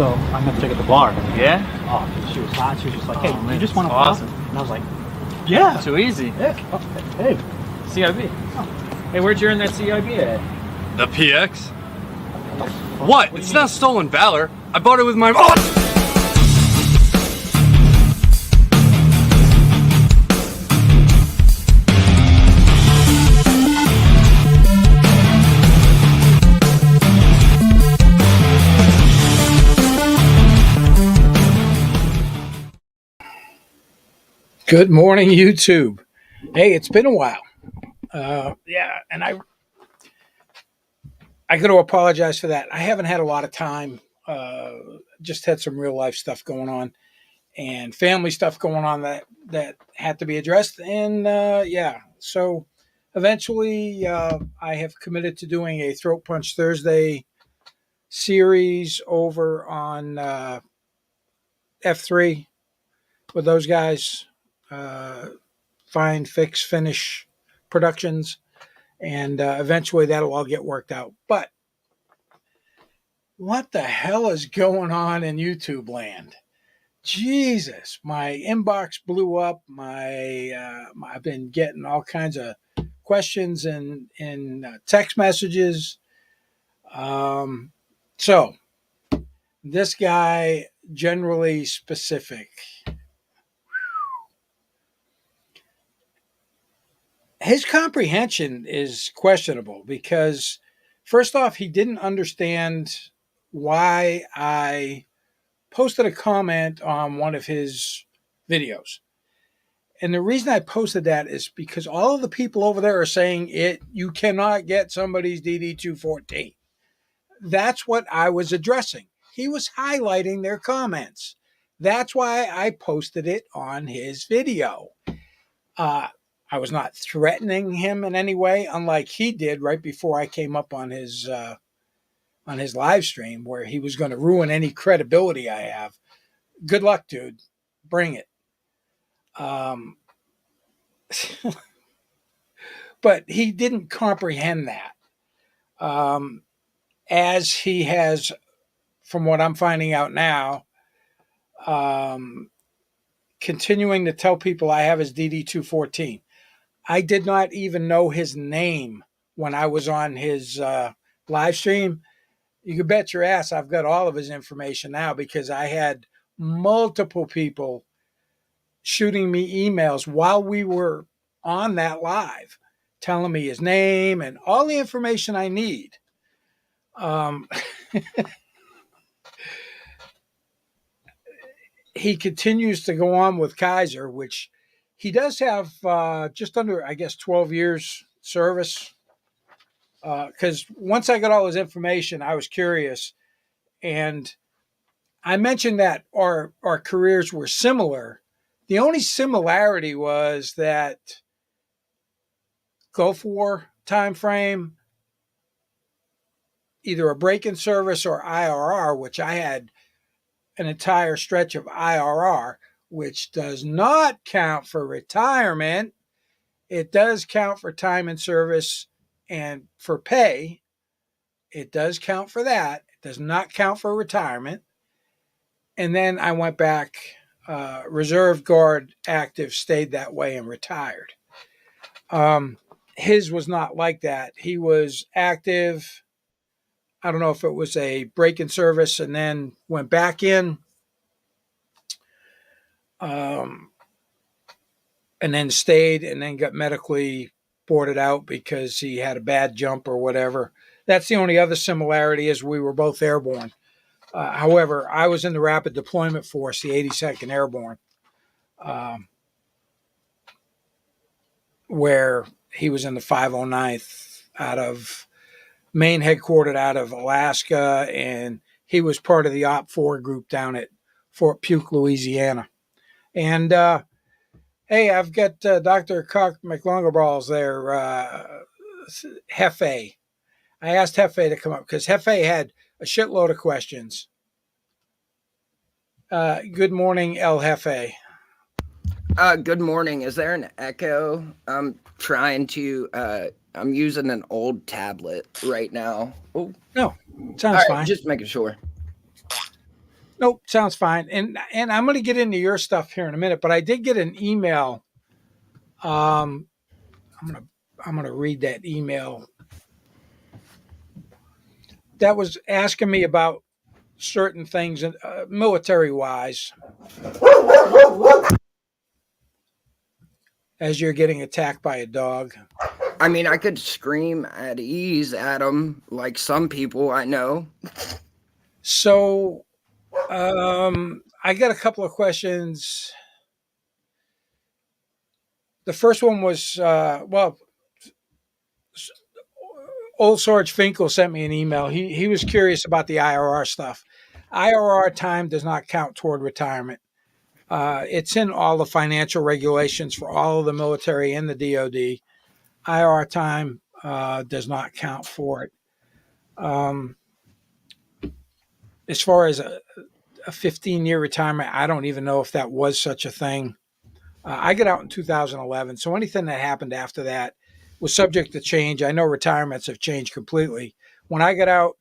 So I met the chick at the bar. Yeah? Oh, she was hot. She was just like, hey, man, you just want to awesome. pop? And I was like, yeah. Too easy. Yeah. Oh, hey. CIB. Oh. Hey, where'd you earn that CIB at? The PX? What? It's not stolen valor. I bought it with my... Oh! Good morning, YouTube. Hey, it's been a while. And I got to apologize for that. I haven't had a lot of time. Just had some real life stuff going on and family stuff going on that had to be addressed. And so eventually I have committed to doing a Throat Punch Thursday series over on F3 with those guys. Find, Fix, Finish Productions, and eventually that'll all get worked out. But what the hell is going on in YouTube land? Jesus, my inbox blew up. I've been getting all kinds of questions in text messages. So this guy, generally specific. His comprehension is questionable because, first off, he didn't understand why I posted a comment on one of his videos. And the reason I posted that is because all of the people over there are saying you cannot get somebody's DD214. That's what I was addressing. He was highlighting their comments. That's why I posted it on his video. I was not threatening him in any way, unlike he did right before I came up on his live stream, where he was going to ruin any credibility I have. Good luck, dude. Bring it. But he didn't comprehend that. As he has, from what I'm finding out now, continuing to tell people I have his DD214. I did not even know his name when I was on his live stream. You can bet your ass I've got all of his information now because I had multiple people shooting me emails while we were on that live, telling me his name and all the information I need. He continues to go on with Kaiser, which he does have just under, I guess, 12 years service. Because once I got all his information, I was curious. And I mentioned that our careers were similar. The only similarity was that Gulf War time frame, either a break-in service or IRR, which I had an entire stretch of IRR, which does not count for retirement. It does count for time in service and for pay. It does count for that. It does not count for retirement. And then I went back, reserve guard, active, stayed that way and retired. His was not like that. He was active. I don't know if it was a break-in service and then went back in. And then stayed and then got medically boarded out because he had a bad jump or whatever. That's the only other similarity is we were both airborne. However, I was in the Rapid Deployment Force, the 82nd Airborne, where he was in the 509th out of main headquartered out of Alaska, and he was part of the OP4 group down at Fort Puke, Louisiana. And hey, I've got Dr. Cock McLongerballs there, Hefe. I asked Hefe to come up because Hefe had a shitload of questions. Good morning, El Jefe. Good morning. Is there an echo? I'm using an old tablet right now. Oh, no, sounds fine. Just making sure. Nope, sounds fine. And I'm going to get into your stuff here in a minute, but I did get an email. Um, I'm gonna read that email that was asking me about certain things, military wise, as you're getting attacked by a dog. I mean, I could scream at ease at him like some people I know. So, I got a couple of questions. The first one was, old Sarge Finkel sent me an email. He was curious about the IRR stuff. IRR time does not count toward retirement. It's in all the financial regulations for all of the military and the DoD. IRR time does not count for it. As far as a 15-year retirement, I don't even know if that was such a thing. I got out in 2011, so anything that happened after that was subject to change. I know retirements have changed completely. When I got out,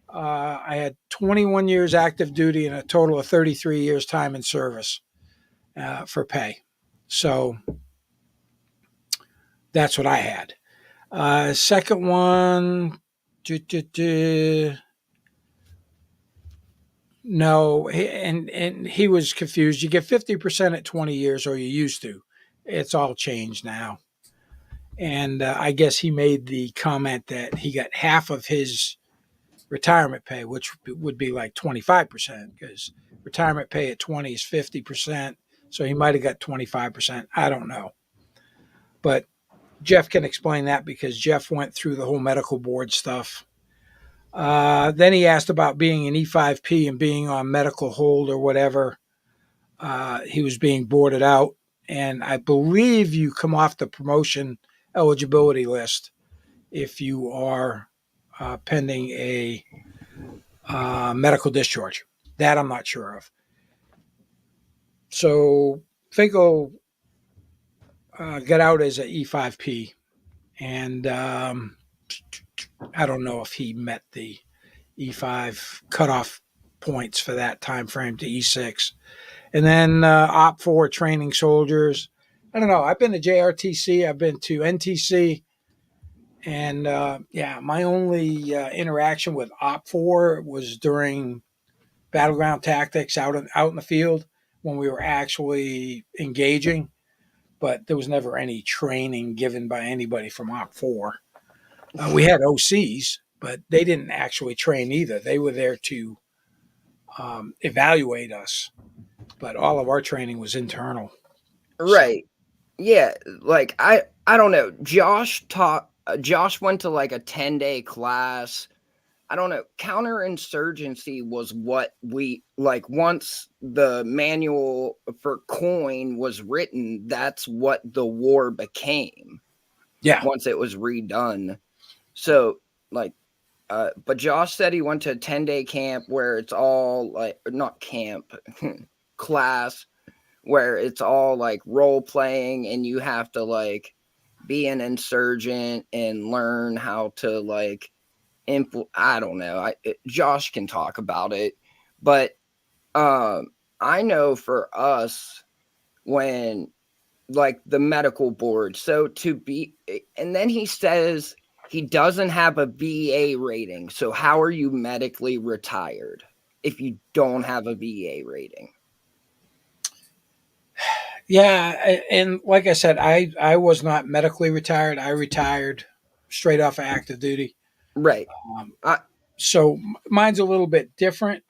I had 21 years active duty and a total of 33 years time in service for pay. So that's what I had. Second one, no, and he was confused. You get 50% at 20 years, or you used to. It's all changed now. And I guess he made the comment that he got half of his retirement pay, which would be like 25%, because retirement pay at 20 is 50%. So he might have got 25%. I don't know. But Jeff can explain that because Jeff went through the whole medical board stuff. Then he asked about being an E5P and being on medical hold or whatever. He was being boarded out. And I believe you come off the promotion eligibility list if you are pending a medical discharge. That I'm not sure of. So Finkel got out as an E5P. And I don't know if he met the E5 cutoff points for that time frame to E6. And then Op4 training soldiers. I don't know. I've been to JRTC. I've been to NTC. And my only interaction with Op4 was during battleground tactics out in the field when we were actually engaging. But there was never any training given by anybody from Op4. We had OCs, but they didn't actually train either. They were there to evaluate us, but all of our training was internal. Right. Yeah, like I don't know. Josh went to like a 10-day class. I don't know. Counterinsurgency was what we like once the manual for coin was written, that's what the war became. Yeah. Once it was redone. So like but Josh said he went to a 10-day camp where it's all like not camp class where it's all like role playing and you have to like be an insurgent and learn how to like I don't know. Josh can talk about it, but I know for us when like the medical board, so to be, and then he says he doesn't have a VA rating. So how are you medically retired if you don't have a VA rating? Yeah, and like I said, I was not medically retired. I retired straight off of active duty. Right. So mine's a little bit different.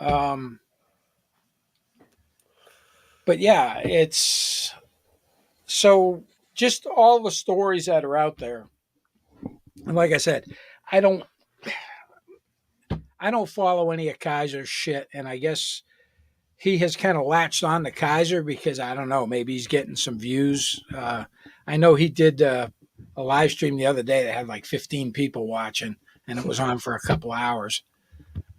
But yeah, it's so just all the stories that are out there. And like I said, I don't follow any of Kaiser's shit, and I guess he has kind of latched on to Kaiser because I don't know, maybe he's getting some views. I know he did a live stream the other day that had like 15 people watching, and it was on for a couple hours,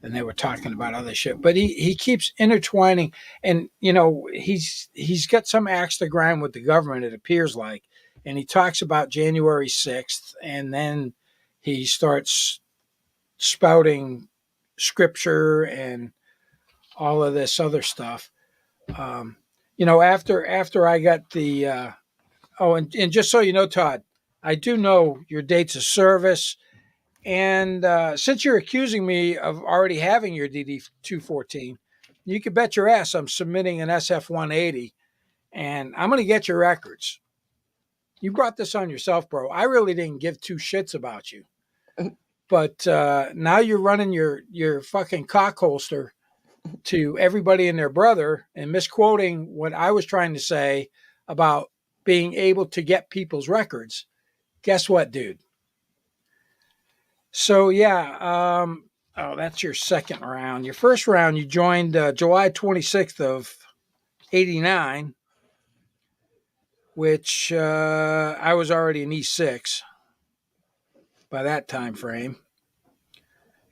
and they were talking about other shit. But he keeps intertwining, and you know he's got some axe to grind with the government. It appears like, and he talks about January 6th, and then he starts spouting scripture and all of this other stuff. After I got the and just so you know, Todd, I do know your dates of service. And since you're accusing me of already having your DD 214, you can bet your ass I'm submitting an SF 180 and I'm going to get your records. You brought this on yourself, bro. I really didn't give two shits about you. But now you're running your fucking cock holster to everybody and their brother and misquoting what I was trying to say about being able to get people's records. Guess what, dude? So yeah, that's your second round. Your first round, you joined July 26th of '89, which I was already in E6 by that time frame,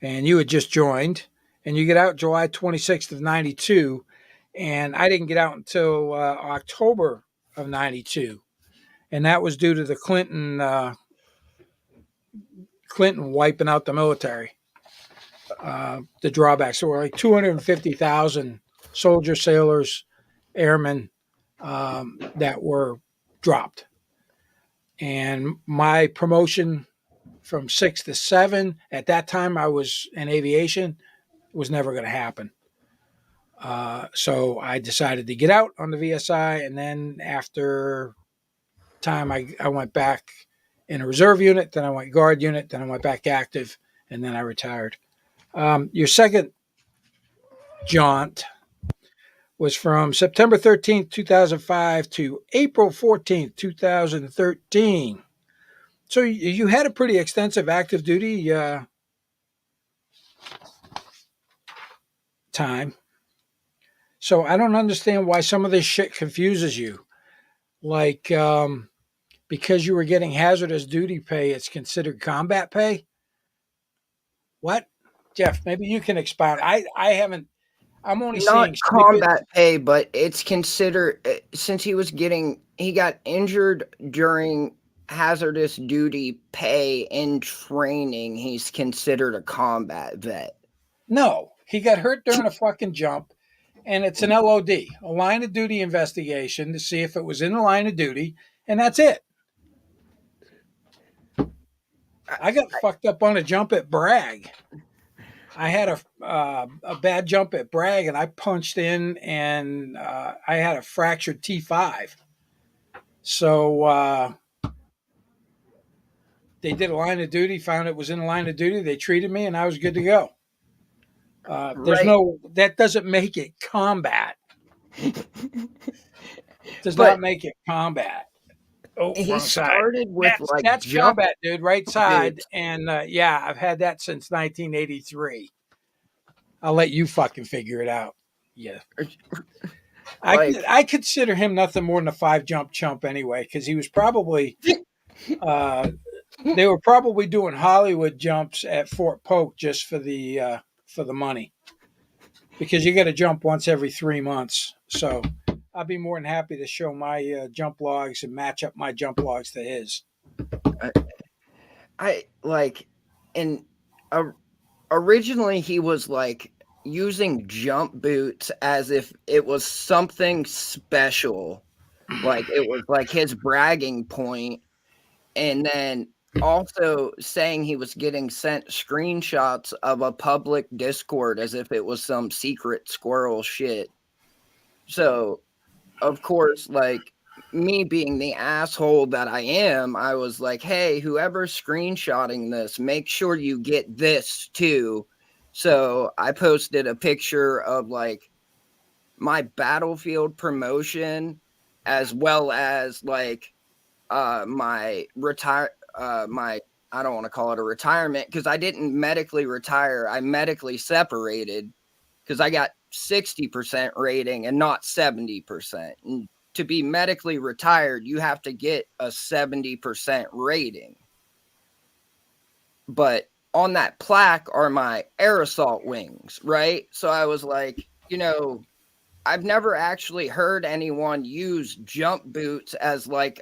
and you had just joined, and you get out July 26th of '92, and I didn't get out until October of '92, and that was due to the Clinton wiping out the military. The drawbacks. So we're like 250,000 soldiers, sailors, airmen that were dropped. And my promotion from 6 to 7, at that time I was in aviation, was never going to happen. So I decided to get out on the VSI. And then after time, I went back in a reserve unit, then I went guard unit, then I went back active, and then I retired. Your second jaunt was from September 13th, 2005 to April 14th, 2013. So you had a pretty extensive active duty time. So I don't understand why some of this shit confuses you. Like, because you were getting hazardous duty pay, it's considered combat pay? What? Jeff, maybe you can expound. I haven't. I'm only Not seeing combat pay, but it's considered, since he got injured during hazardous duty pay in training, he's considered a combat vet. No, he got hurt during a fucking jump, and it's an LOD, a line of duty investigation to see if it was in the line of duty, and that's it. I got fucked up on a jump at Bragg. I had a bad jump at Bragg, and I punched in, and I had a fractured T5. So they did a line of duty, found it was in the line of duty. They treated me, and I was good to go. That doesn't make it combat. Does not make it combat. Oh, he started with that's combat, dude. Right side, and I've had that since 1983. I'll let you fucking figure it out. Yeah, I consider him nothing more than a 5 jump chump anyway, because he was probably they were probably doing Hollywood jumps at Fort Polk just for the money, because you got to jump once every 3 months. So I'll be more than happy to show my jump logs and match up my jump logs to his. Originally he was like using jump boots as if it was something special, like it was like his bragging point, and then also saying he was getting sent screenshots of a public Discord as if it was some secret squirrel shit. So of course, like, me being the asshole that I am, I was like, hey, whoever's screenshotting this, make sure you get this too. So I posted a picture of like my battlefield promotion, as well as like my I don't want to call it a retirement, because I didn't medically retire. I medically separated because I got 60% rating and not 70%. And to be medically retired, you have to get a 70% rating. But on that plaque are my air assault wings, right? So I was like, I've never actually heard anyone use jump boots as like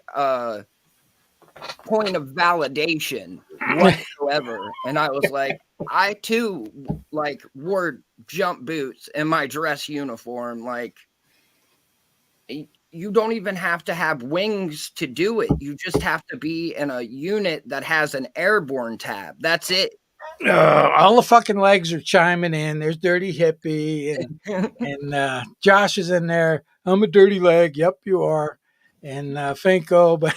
point of validation whatsoever. And I was like, I too like wore jump boots in my dress uniform. Like, you don't even have to have wings to do it. You just have to be in a unit that has an airborne tab. That's it. All the fucking legs are chiming in. There's Dirty Hippie and Josh is in there. I'm a dirty leg. Yep, you are. And Finko, but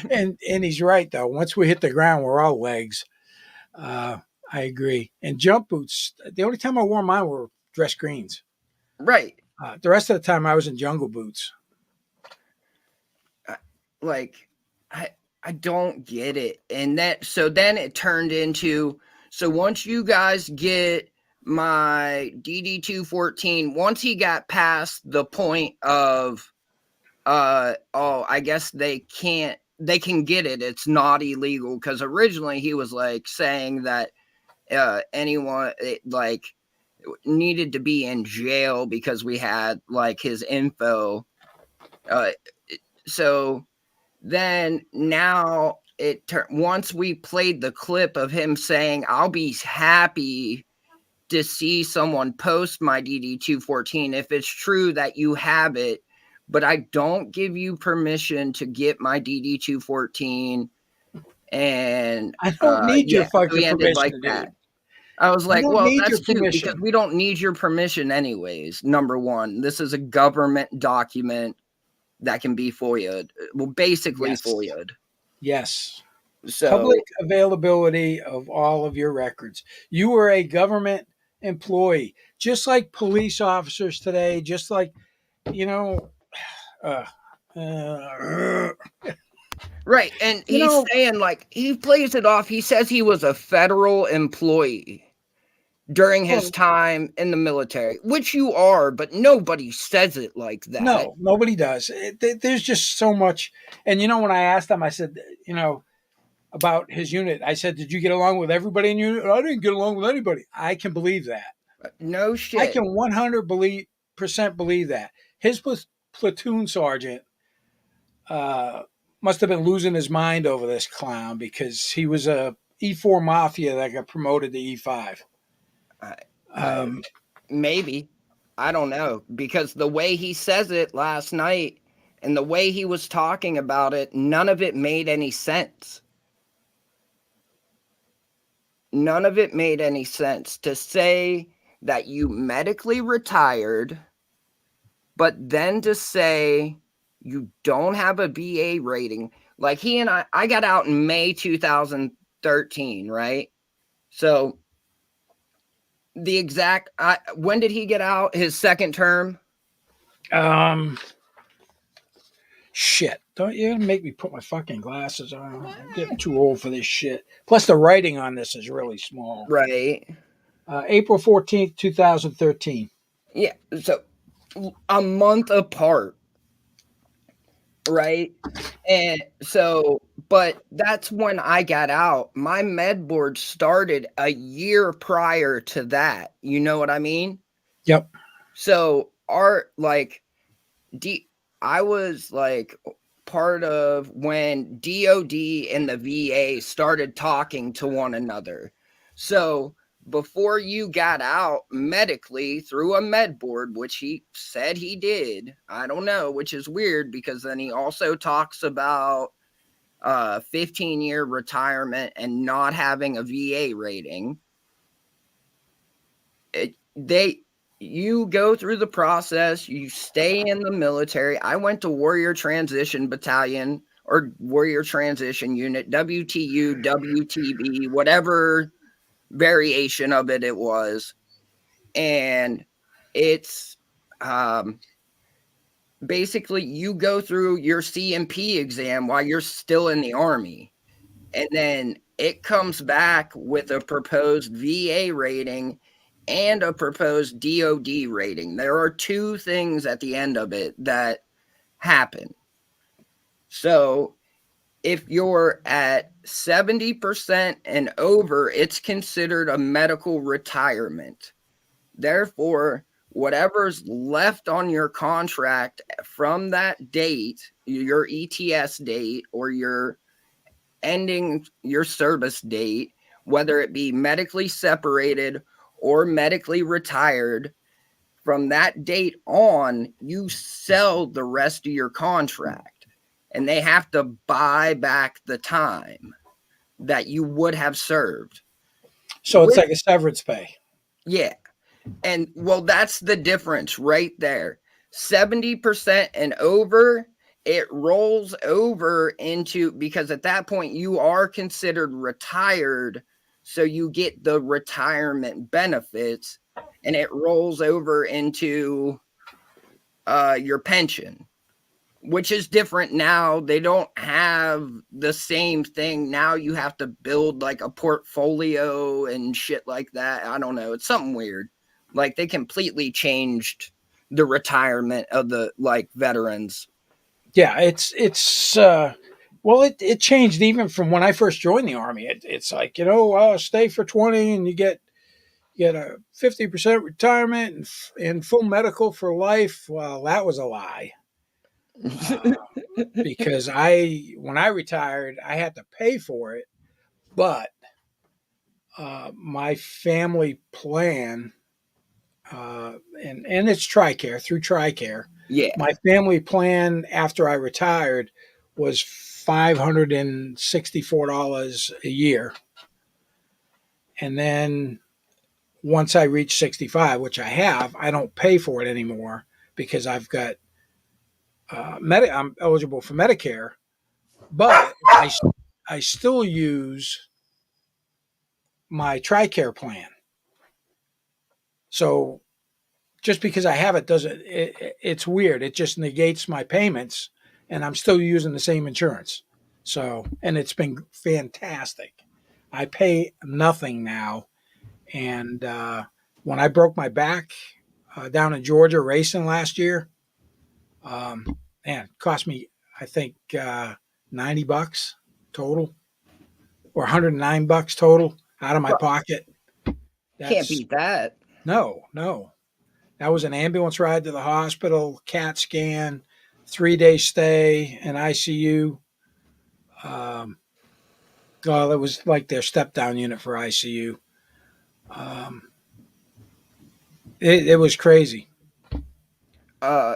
and he's right though. Once we hit the ground, we're all legs. Uh, I agree. And jump boots. The only time I wore mine were dress greens. Right. The rest of the time, I was in jungle boots. Like, I don't get it. And then it turned into, so once you guys get my DD214, once he got past the point of I guess they can get it, it's not illegal, because originally he was like saying that anyone like needed to be in jail because we had like his info. So then now once we played the clip of him saying, I'll be happy to see someone post my DD214 if it's true that you have it, but I don't give you permission to get my DD214. And I don't need your fucking we ended permission like to do that. it. I was like, don't well, need that's your cute because permission. we don't need your permission anyways. Number one, this is a government document that can be FOIA'd. Well, basically Yes. FOIA'd. Yes. So Public availability of all of your records. You were a government employee, just like police officers today, just like, you know, uh, uh, right, and you he's know, saying, like, he plays it off. He says he was a federal employee during his well, time in the military, which you are, but nobody says it like that. no, nobody does. There's just so much. And, when I asked him, I said, about his unit, I said, did you get along with everybody in your unit? I didn't get along with anybody. I can believe that. No I shit. can 100% believe that. His platoon sergeant must have been losing his mind over this clown because he was a E4 mafia that got promoted to E5. Maybe. I don't know. Because the way he says it last night and the way he was talking about it, none of it made any sense. None of it made any sense to say that you medically retired, but then to say you don't have a VA rating. Like he and I got out in May 2013, right? So the exact, when did he get out? His second term? Shit. Don't you make me put my fucking glasses on. I'm getting too old for this shit. Plus, the writing on this is really small. Right. April 14th, 2013. Yeah. So a month apart. Right. And so, but that's when I got out. My med board started a year prior to that. You know what I mean? Yep. So I was like part of when DOD and the VA started talking to one another. So before you got out medically through a med board, which he said he did, I don't know, which is weird because then he also talks about 15-year retirement and not having a VA rating. You go through the process, you stay in the military. I went to Warrior Transition Battalion or Warrior Transition Unit, WTU, WTB, whatever variation of it was. And it's basically you go through your CMP exam while you're still in the Army. And then it comes back with a proposed VA rating and a proposed DOD rating. There are two things at the end of it that happen. So if you're at 70% and over, it's considered a medical retirement. Therefore, whatever's left on your contract from that date, your ETS date or your ending your service date, whether it be medically separated or medically retired, from that date on, you sell the rest of your contract, and they have to buy back the time that you would have served. So it's With, like a severance pay. yeah. And well, that's the difference right there. 70% and over, it rolls over into, because at that point you are considered retired. So you get the retirement benefits, and it rolls over into your pension, which is different now. They don't have the same thing. Now you have to build like a portfolio and shit like that. I don't know. It's something weird. Like they completely changed the retirement of the like veterans. Yeah, well, it changed even from when I first joined the army. It's like, stay for 20 and you get a 50% retirement and full medical for life. Well, that was a lie. Because when I retired, I had to pay for it, but my family plan, and it's TRICARE, through TRICARE. Yeah. My family plan after I retired was $564 a year. And then once I reach 65, which I have, I don't pay for it anymore because I've got I'm eligible for Medicare, but I still use my TRICARE plan. So just because I have it doesn't, it's weird. It just negates my payments and I'm still using the same insurance. So, and it's been fantastic. I pay nothing now. And when I broke my back down in Georgia racing last year, man, it cost me, I think, $90 total, or $109 total out of my pocket. Can't That's beat that. no. That was an ambulance ride to the hospital, CAT scan, 3-day stay in ICU. Well, it was like their step down unit for ICU. Um, it was crazy. Uh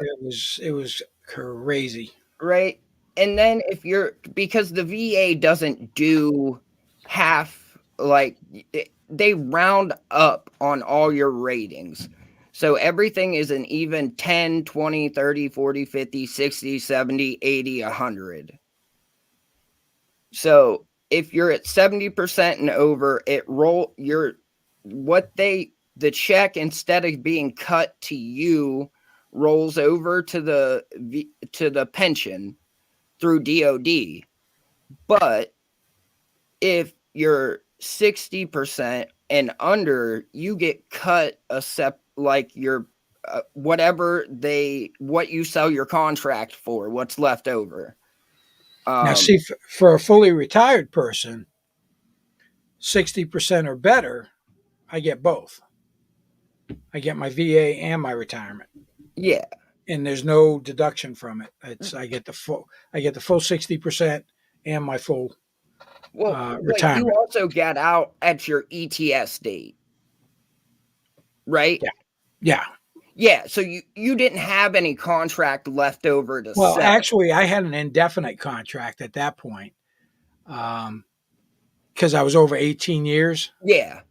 It was crazy. right. And then if you're, because the VA doesn't do half, like they round up on all your ratings. So everything is an even 10, 20, 30, 40, 50, 60, 70, 80, 100. So if you're at 70% and over, the check, instead of being cut to you, rolls over to the pension through DOD. But if you're 60% and under, you get cut like your what you sell your contract for, what's left over. Now, see, for a fully retired person, 60% or better, I get both. I get my VA and my retirement. Yeah. And there's no deduction from it. I get the full 60% and my full Well, but you retirement. also get out at your ETS date, right? Yeah. Yeah. Yeah. So you didn't have any contract left over to Well, sell. actually, I had an indefinite contract at that point because I was over 18 years. Yeah.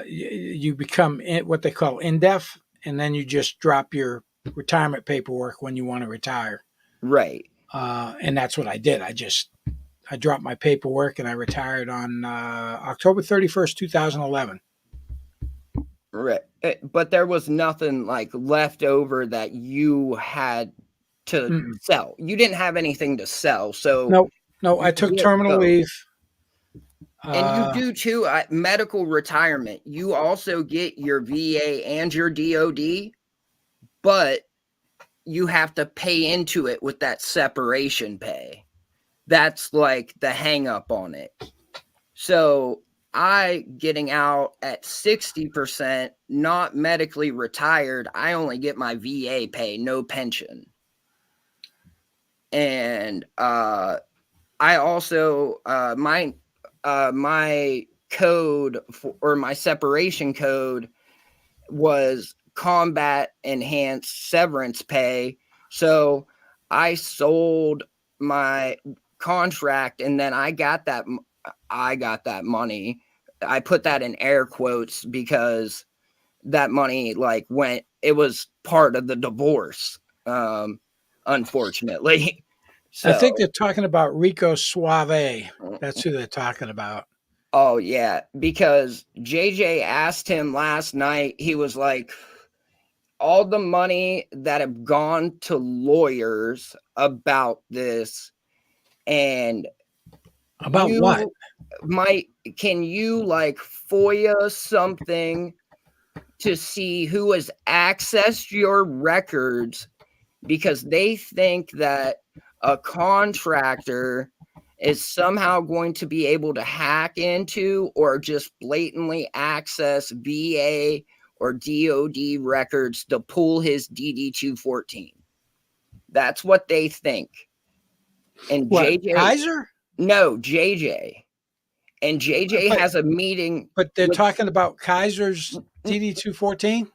You become what they call indef, and then you just drop your retirement paperwork when you want to retire. Right. And that's what I did. I dropped my paperwork and I retired on October 31st, 2011. Right. But there was nothing like left over that you had to sell. You didn't have anything to sell. So no, I took terminal leave. And you do too, medical retirement. You also get your VA and your DOD, but you have to pay into it with that separation pay. That's like the hang up on it. So I getting out at 60%, not medically retired, I only get my VA pay, no pension. And I also my code or my separation code was combat enhanced severance pay. So I sold my contract, and then I got that money. I put that in air quotes because that money it was part of the divorce, unfortunately. So I think they're talking about Rico Suave. That's who they're talking about. oh yeah, because JJ asked him last night, he was like, all the money that have gone to lawyers about this, and About what? can you FOIA something to see who has accessed your records, because they think that a contractor is somehow going to be able to hack into or just blatantly access VA or DOD records to pull his DD-214. That's what they think. And What, JJ, Kaiser? no, JJ. And JJ has a meeting. But they're talking about Kaiser's DD-214?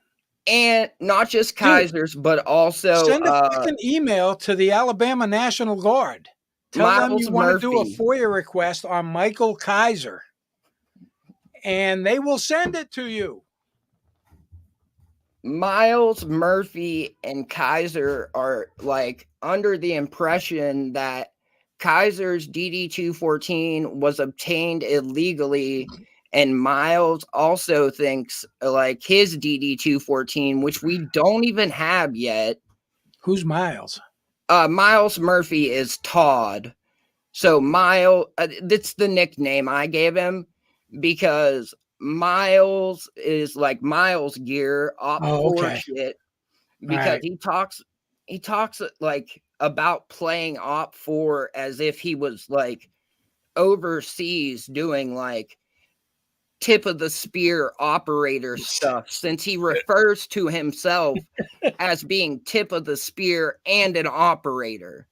And not just Kaiser's, but also send a fucking email to the Alabama National Guard. Tell them you want to do a FOIA request on Michael Kaiser, and they will send it to you. Miles Murphy and Kaiser are under the impression that Kaiser's DD-214 was obtained illegally, and Miles also thinks his DD-214, which we don't even have yet. Who's Miles? Miles Murphy is Todd. So Miles, that's the nickname I gave him because Miles is like Miles Gear, OP4 shit. Because he talks about playing OP4 as if he was overseas doing tip of the spear operator stuff, since he refers to himself as being tip of the spear and an operator.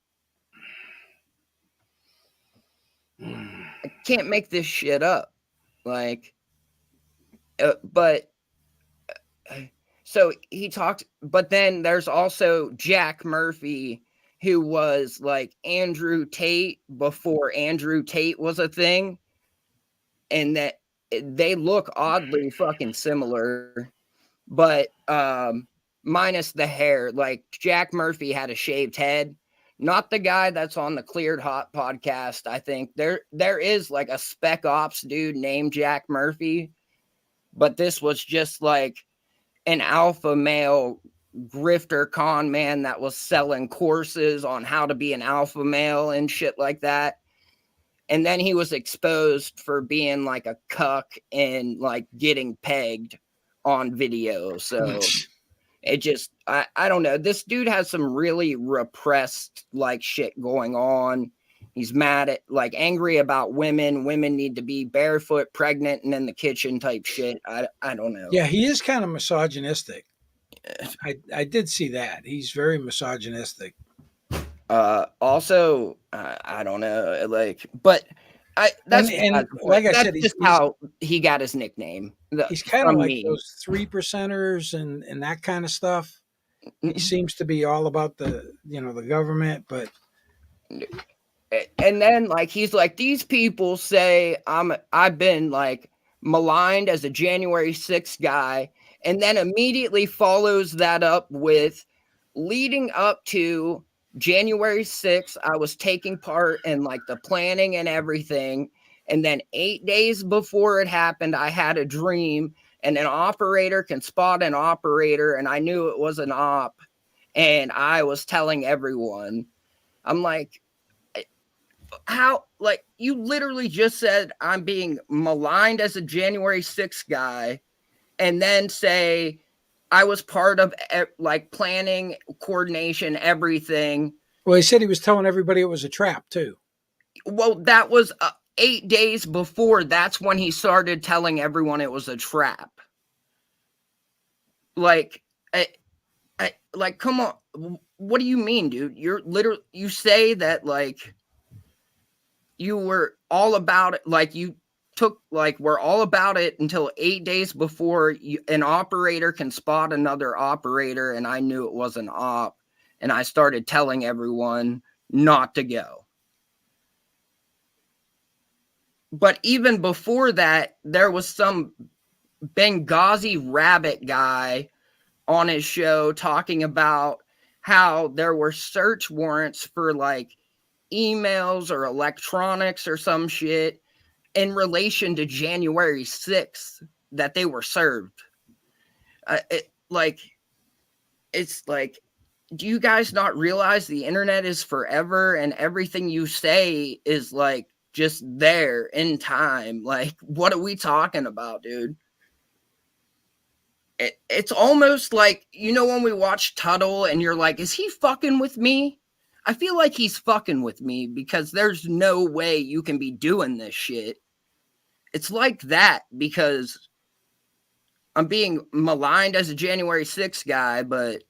I can't make this shit up. So he talked, but then there's also Jack Murphy, who was Andrew Tate before Andrew Tate was a thing. And that they look oddly fucking similar, but minus the hair. Jack Murphy had a shaved head. Not the guy that's on the Cleared Hot podcast. I think there is a spec ops dude named Jack Murphy, but this was just an alpha male grifter con man that was selling courses on how to be an alpha male and shit like that. And then he was exposed for being a cuck and getting pegged on video. So it just, I don't know. This dude has some really repressed shit going on. He's mad at angry about women. Women need to be barefoot, pregnant, and in the kitchen type shit. I don't know. Yeah, he is kind of misogynistic. I did see that. He's very misogynistic. Also, I don't know, but that's just how he got his nickname. He's kind of like those 3%ers and that kind of stuff. He seems to be all about the government, but and then he's these people say I've been maligned as a January 6th guy, and then immediately follows that up with leading up to January 6th, I was taking part in the planning and everything. And then 8 days before it happened, I had a dream, and an operator can spot an operator, and I knew it was an op, and I was telling everyone. I'm how, you literally just said I'm being maligned as a January 6th guy, and then say I was part of planning, coordination, everything. Well, he said he was telling everybody it was a trap too. Well, that was 8 days before. That's when he started telling everyone it was a trap. Come on. What do you mean, dude? You're you say that you were all about it. we're all about it until 8 days before an operator can spot another operator, and I knew it was an op, and I started telling everyone not to go. But even before that, there was some Benghazi rabbit guy on his show talking about how there were search warrants for like emails or electronics or some shit in relation to January 6th that they were served. It's like, do you guys not realize the internet is forever and everything you say is like just there in time? Like, what are we talking about, dude? It's almost like, you know, when we watch Tuttle and you're like, is he fucking with me? I feel like he's fucking with me because there's no way you can be doing this shit. It's like that because I'm being maligned as a January 6th guy, but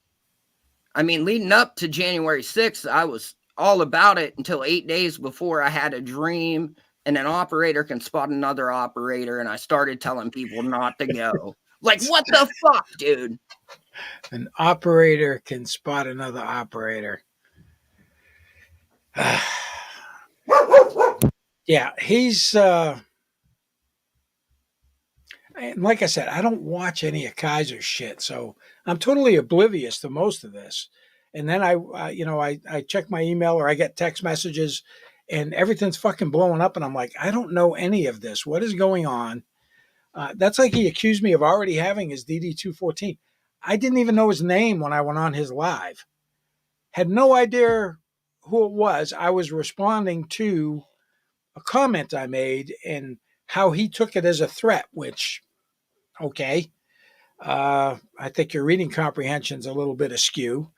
I mean, leading up to January 6th, I was all about it until 8 days before I had a dream and an operator can spot another operator, and I started telling people not to go. Like, what the fuck, dude? An operator can spot another operator. Yeah, he's and like I said, I don't watch any of Kaiser's shit, so I'm totally oblivious to most of this. And then I check my email or I get text messages, and everything's fucking blowing up, and I'm like, I don't know any of this. What is going on? That's like he accused me of already having his DD214. I didn't even know his name when I went on his live. Had no idea who it was. I was responding to a comment I made and how he took it as a threat, which, okay. I think your reading comprehension's a little bit askew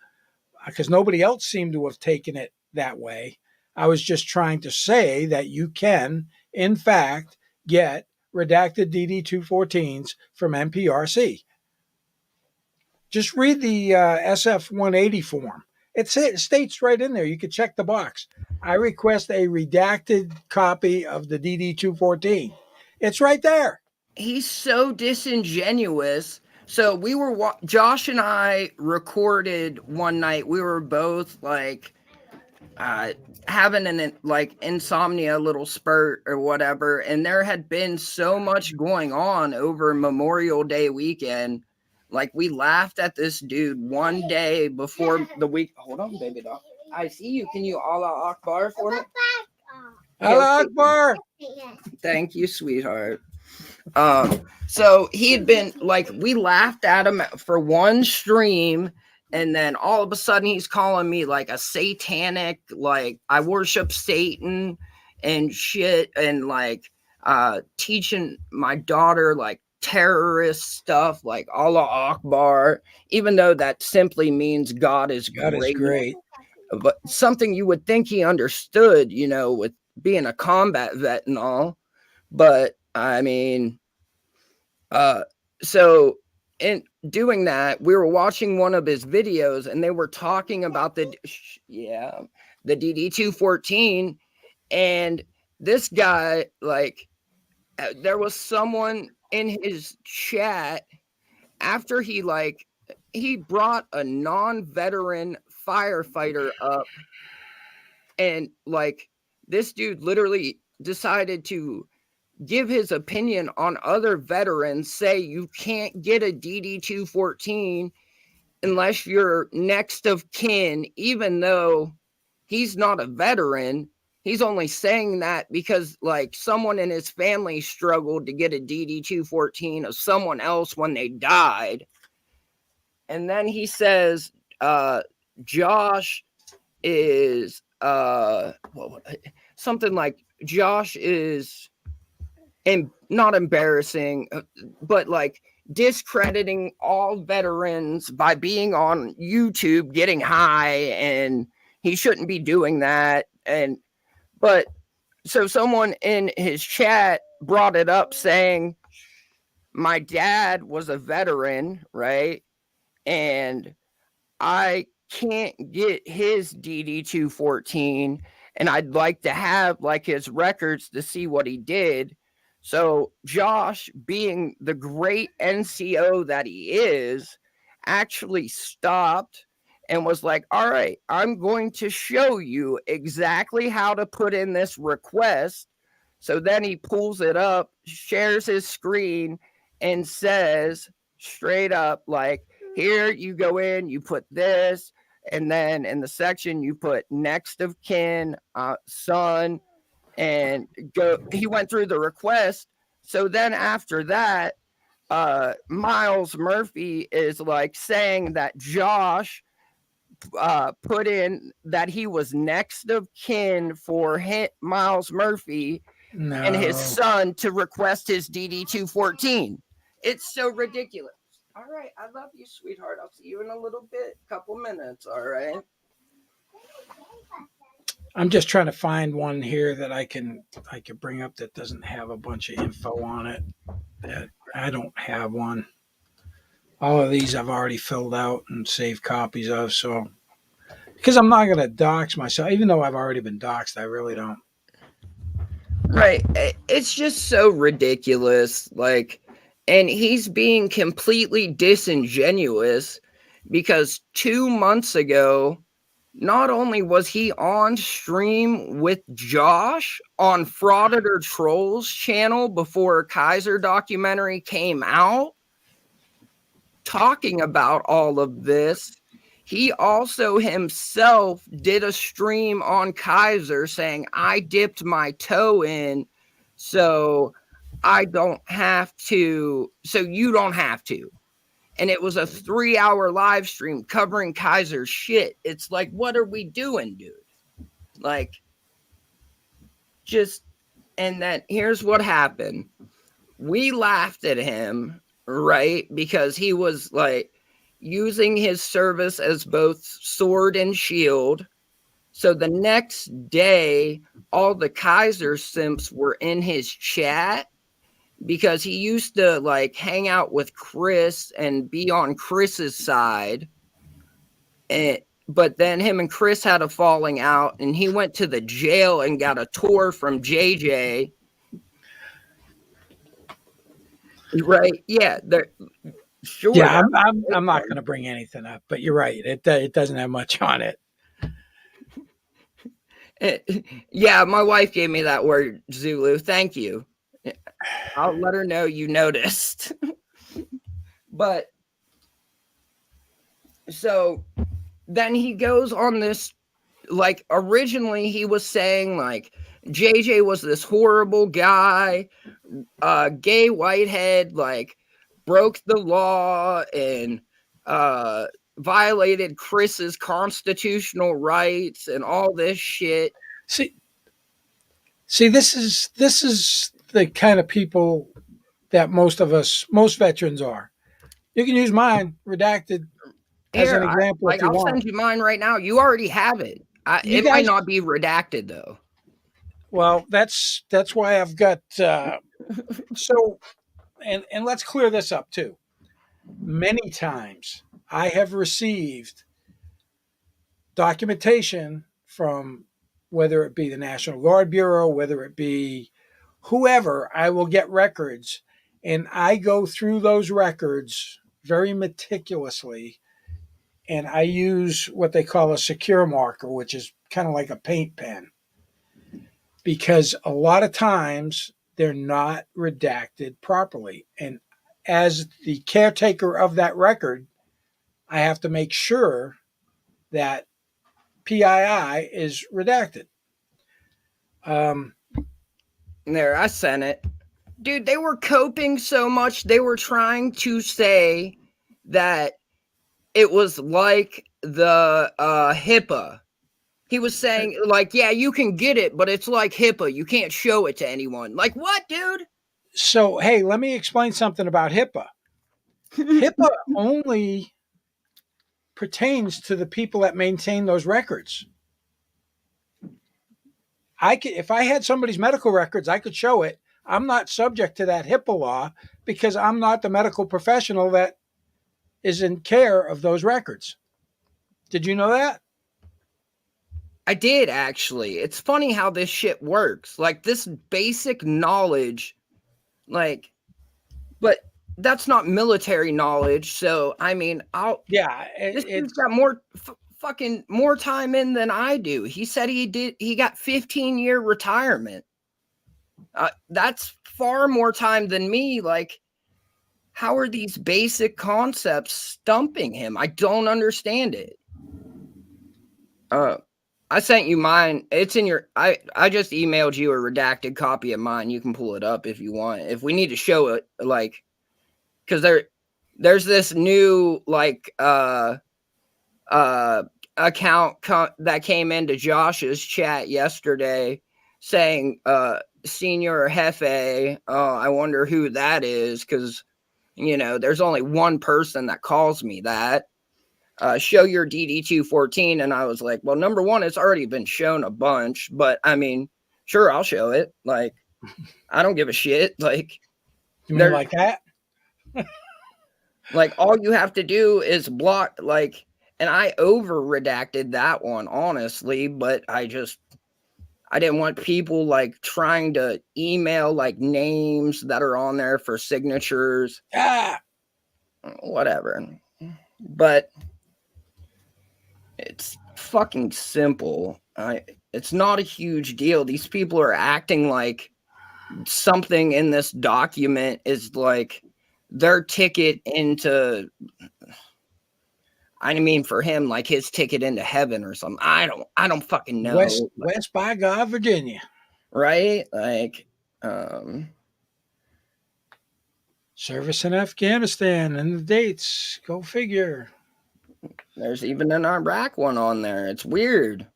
because nobody else seemed to have taken it that way. I was just trying to say that you can, in fact, get redacted DD214s from MPRC. Just read the SF 180 form. It states right in there, you could check the box. I request a redacted copy of the DD214. It's right there. He's so disingenuous. So we were, Josh and I recorded one night. We were both like, having an like insomnia little spurt or whatever, and there had been so much going on over Memorial Day weekend. Like, we laughed at this dude one day before the week. Hold on, baby doll. I see you. Can you Allah Akbar for me? Allah Akbar. Thank you, sweetheart. So he had been like, we laughed at him for one stream, and then all of a sudden he's calling me like a satanic, like I worship Satan and shit, and like teaching my daughter like terrorist stuff like Allah Akbar, even though that simply means God is great. But something you would think he understood, you know, with being a combat vet and all. But I mean, so in doing that, we were watching one of his videos and they were talking about the DD214, and this guy, like, there was someone in his chat after he brought a non-veteran firefighter up, and like this dude literally decided to give his opinion on other veterans, say you can't get a DD214 unless you're next of kin, even though he's not a veteran. He's only saying that because like someone in his family struggled to get a DD214 of someone else when they died. And then he says, Josh is something like Josh is not embarrassing, but like discrediting all veterans by being on YouTube getting high, and he shouldn't be doing that. But so someone in his chat brought it up saying, my dad was a veteran, right? And I can't get his DD214, and I'd like to have like his records to see what he did. So Josh, being the great NCO that he is, actually stopped and was like, all right, I'm going to show you exactly how to put in this request. So then he pulls it up, shares his screen, and says straight up, like, here you go in, you put this, and then in the section you put next of kin, son, and go. He went through the request. So then after that, Miles Murphy is like saying that Josh put in that he was next of kin for Miles Murphy and his No. son to request his DD 214. It's so ridiculous. All right, I love you, sweetheart. I'll see you in a little bit, couple minutes. All right. I'm just trying to find one here that I can bring up that doesn't have a bunch of info on it. That I don't have one. All of these I've already filled out and saved copies of. So because I'm not going to dox myself, even though I've already been doxed, I really don't. Right. It's just so ridiculous. Like, and he's being completely disingenuous because 2 months ago, not only was he on stream with Josh on Frauded or Trolls channel before Kaiser documentary came out, talking about all of this, he also himself did a stream on Kaiser saying, I dipped my toe in, so I don't have to, so you don't have to. And it was a 3-hour live stream covering Kaiser's shit. It's like, what are we doing, dude? Like, just, and then here's what happened. We laughed at him, right? Because he was like using his service as both sword and shield. So the next day, all the Kaiser simps were in his chat because he used to like hang out with Chris and be on Chris's side. But then him and Chris had a falling out and he went to the jail and got a tour from JJ. Right. Yeah. Sure. Yeah, I'm not going to bring anything up, but you're right. It doesn't have much on it. Yeah, my wife gave me that word, Zulu. Thank you. I'll let her know you noticed. But so then he goes on this, like, originally he was saying like JJ was this horrible guy, gay whitehead, like broke the law and violated Chris's constitutional rights and all this shit. See, this is the kind of people that most veterans are. You can use mine redacted as Here, an example if you I'll want. send you mine right now. You already have it. It might not be redacted though. Well, that's why I've got so and let's clear this up too. Many times I have received documentation from whether it be the National Guard Bureau, whether it be whoever, I will get records and I go through those records very meticulously and I use what they call a secure marker, which is kind of like a paint pen. Because a lot of times they're not redacted properly. And as the caretaker of that record, I have to make sure that PII is redacted. There, I sent it. Dude, they were coping so much. They were trying to say that it was like the HIPAA. He was saying, like, yeah, you can get it, but it's like HIPAA. You can't show it to anyone. Like, what, dude? So, hey, let me explain something about HIPAA. HIPAA only pertains to the people that maintain those records. If I had somebody's medical records, I could show it. I'm not subject to that HIPAA law because I'm not the medical professional that is in care of those records. Did you know that? I did, actually. It's funny how this shit works. Like, this basic knowledge Like, but that's not military knowledge. So, I mean, Yeah, this dude's it's got more fucking more time in than I do. He said he got 15-year retirement. That's far more time than me. Like, how are these basic concepts stumping him? I don't understand it. I sent you mine. It's in your. I just emailed you a redacted copy of mine. You can pull it up if you want. If we need to show it, like, because there's this new like account that came into Josh's chat yesterday saying Senior Jefe. I wonder who that is, because there's only one person that calls me that. Show your DD214. And I was like, well, number one, it's already been shown a bunch, but I mean, sure, I'll show it. Like, I don't give a shit. Like, you mean like that? like, all you have to do is block, like, and I over redacted that one, honestly, but I didn't want people like trying to email like names that are on there for signatures. Ah, Whatever. But it's fucking simple. It's not a huge deal. These people are acting like something in this document is like their ticket into, I mean, for him, like his ticket into heaven or something. I don't fucking know. West by God, Virginia. Right? Like, Service in Afghanistan and the dates. Go figure. there's even an Iraq one on there. It's weird.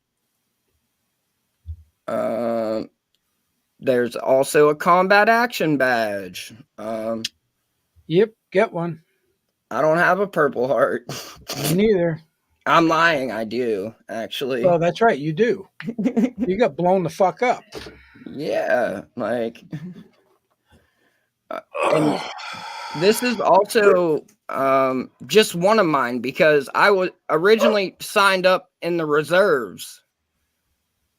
There's also a combat action badge. Yep, get one. I don't have a Purple Heart. Me neither. I'm lying. I do, actually. Well, that's right. You do. You got blown the fuck up. Yeah, like, and this is also just one of mine, because I was originally signed up in the reserves.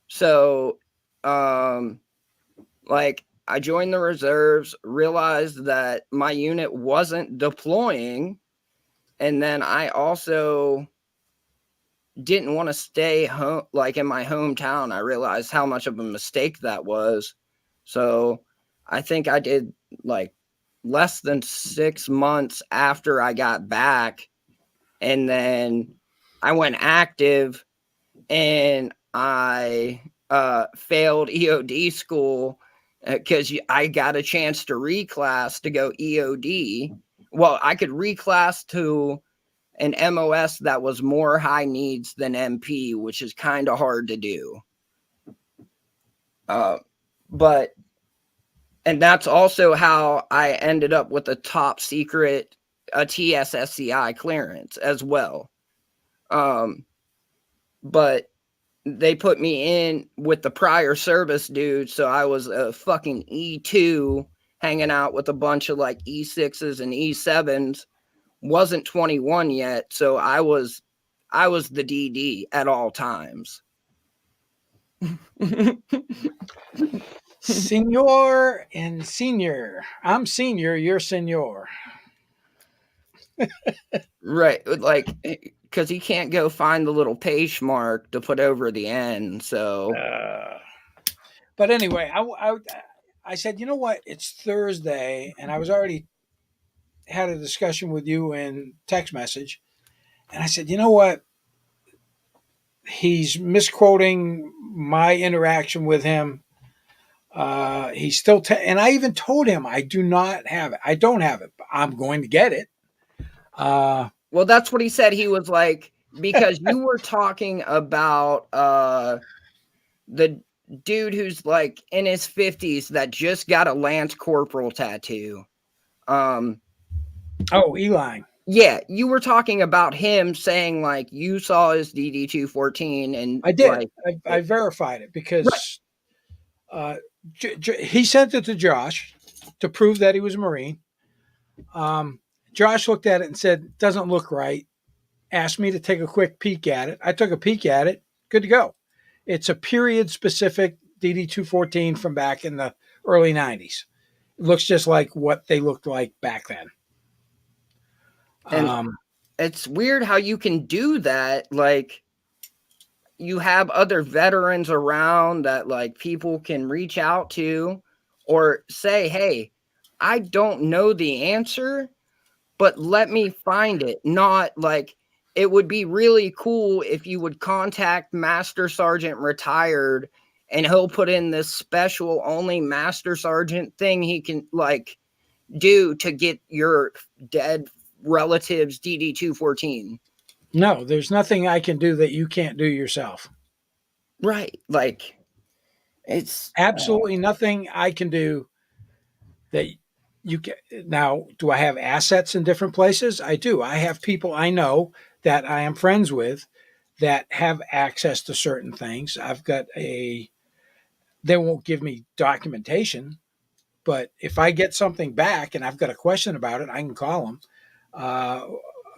So, like, I joined the reserves, realized that my unit wasn't deploying, and then I also didn't want to stay home, like in my hometown. I realized how much of a mistake that was. So I think I did like less than 6 months after I got back. And then I went active, and I failed EOD school because I got a chance to reclass to go EOD. Well, I could reclass to an MOS that was more high needs than MP, which is kind of hard to do. But, and that's also how I ended up with a top secret, a TSSCI clearance as well. But they put me in with the prior service dude, so I was a fucking E2 hanging out with a bunch of like E6s and E7s. Wasn't 21 yet, so I was the DD at all times. Senor and senior. I'm senior, you're senor. Right, like, because he can't go find the little page mark to put over the end. So, But anyway, I said, you know what? It's Thursday, and I was already had a discussion with you in text message, and I said, you know what? He's misquoting my interaction with him. He's still, and I even told him I do not have it. I don't have it. But I'm going to get it. well, that's what he said. He was like, because you were talking about the dude who's like in his 50s that just got a Lance Corporal tattoo. Oh, Eli. Yeah, you were talking about him saying like you saw his DD214, and I did. Like, I verified it because he sent it to Josh to prove that he was a Marine. Josh looked at it and said, "Doesn't look right." Asked me to take a quick peek at it. I took a peek at it. Good to go. It's a period specific DD214 from back in the early 90s. It looks just like what they looked like back then. And it's weird how you can do that. Like, you have other veterans around that like people can reach out to or say, hey, I don't know the answer, but let me find it. Not like, it would be really cool if you would contact Master Sergeant Retired and he'll put in this special only Master Sergeant thing he can like do to get your dead relatives DD-214. No, there's nothing I can do that you can't do yourself. Right. Like, it's Absolutely nothing I can do that you can. Now, do I have assets in different places? I do. I have people I know that I am friends with that have access to certain things. I've got they won't give me documentation, but if I get something back and I've got a question about it, I can call them. A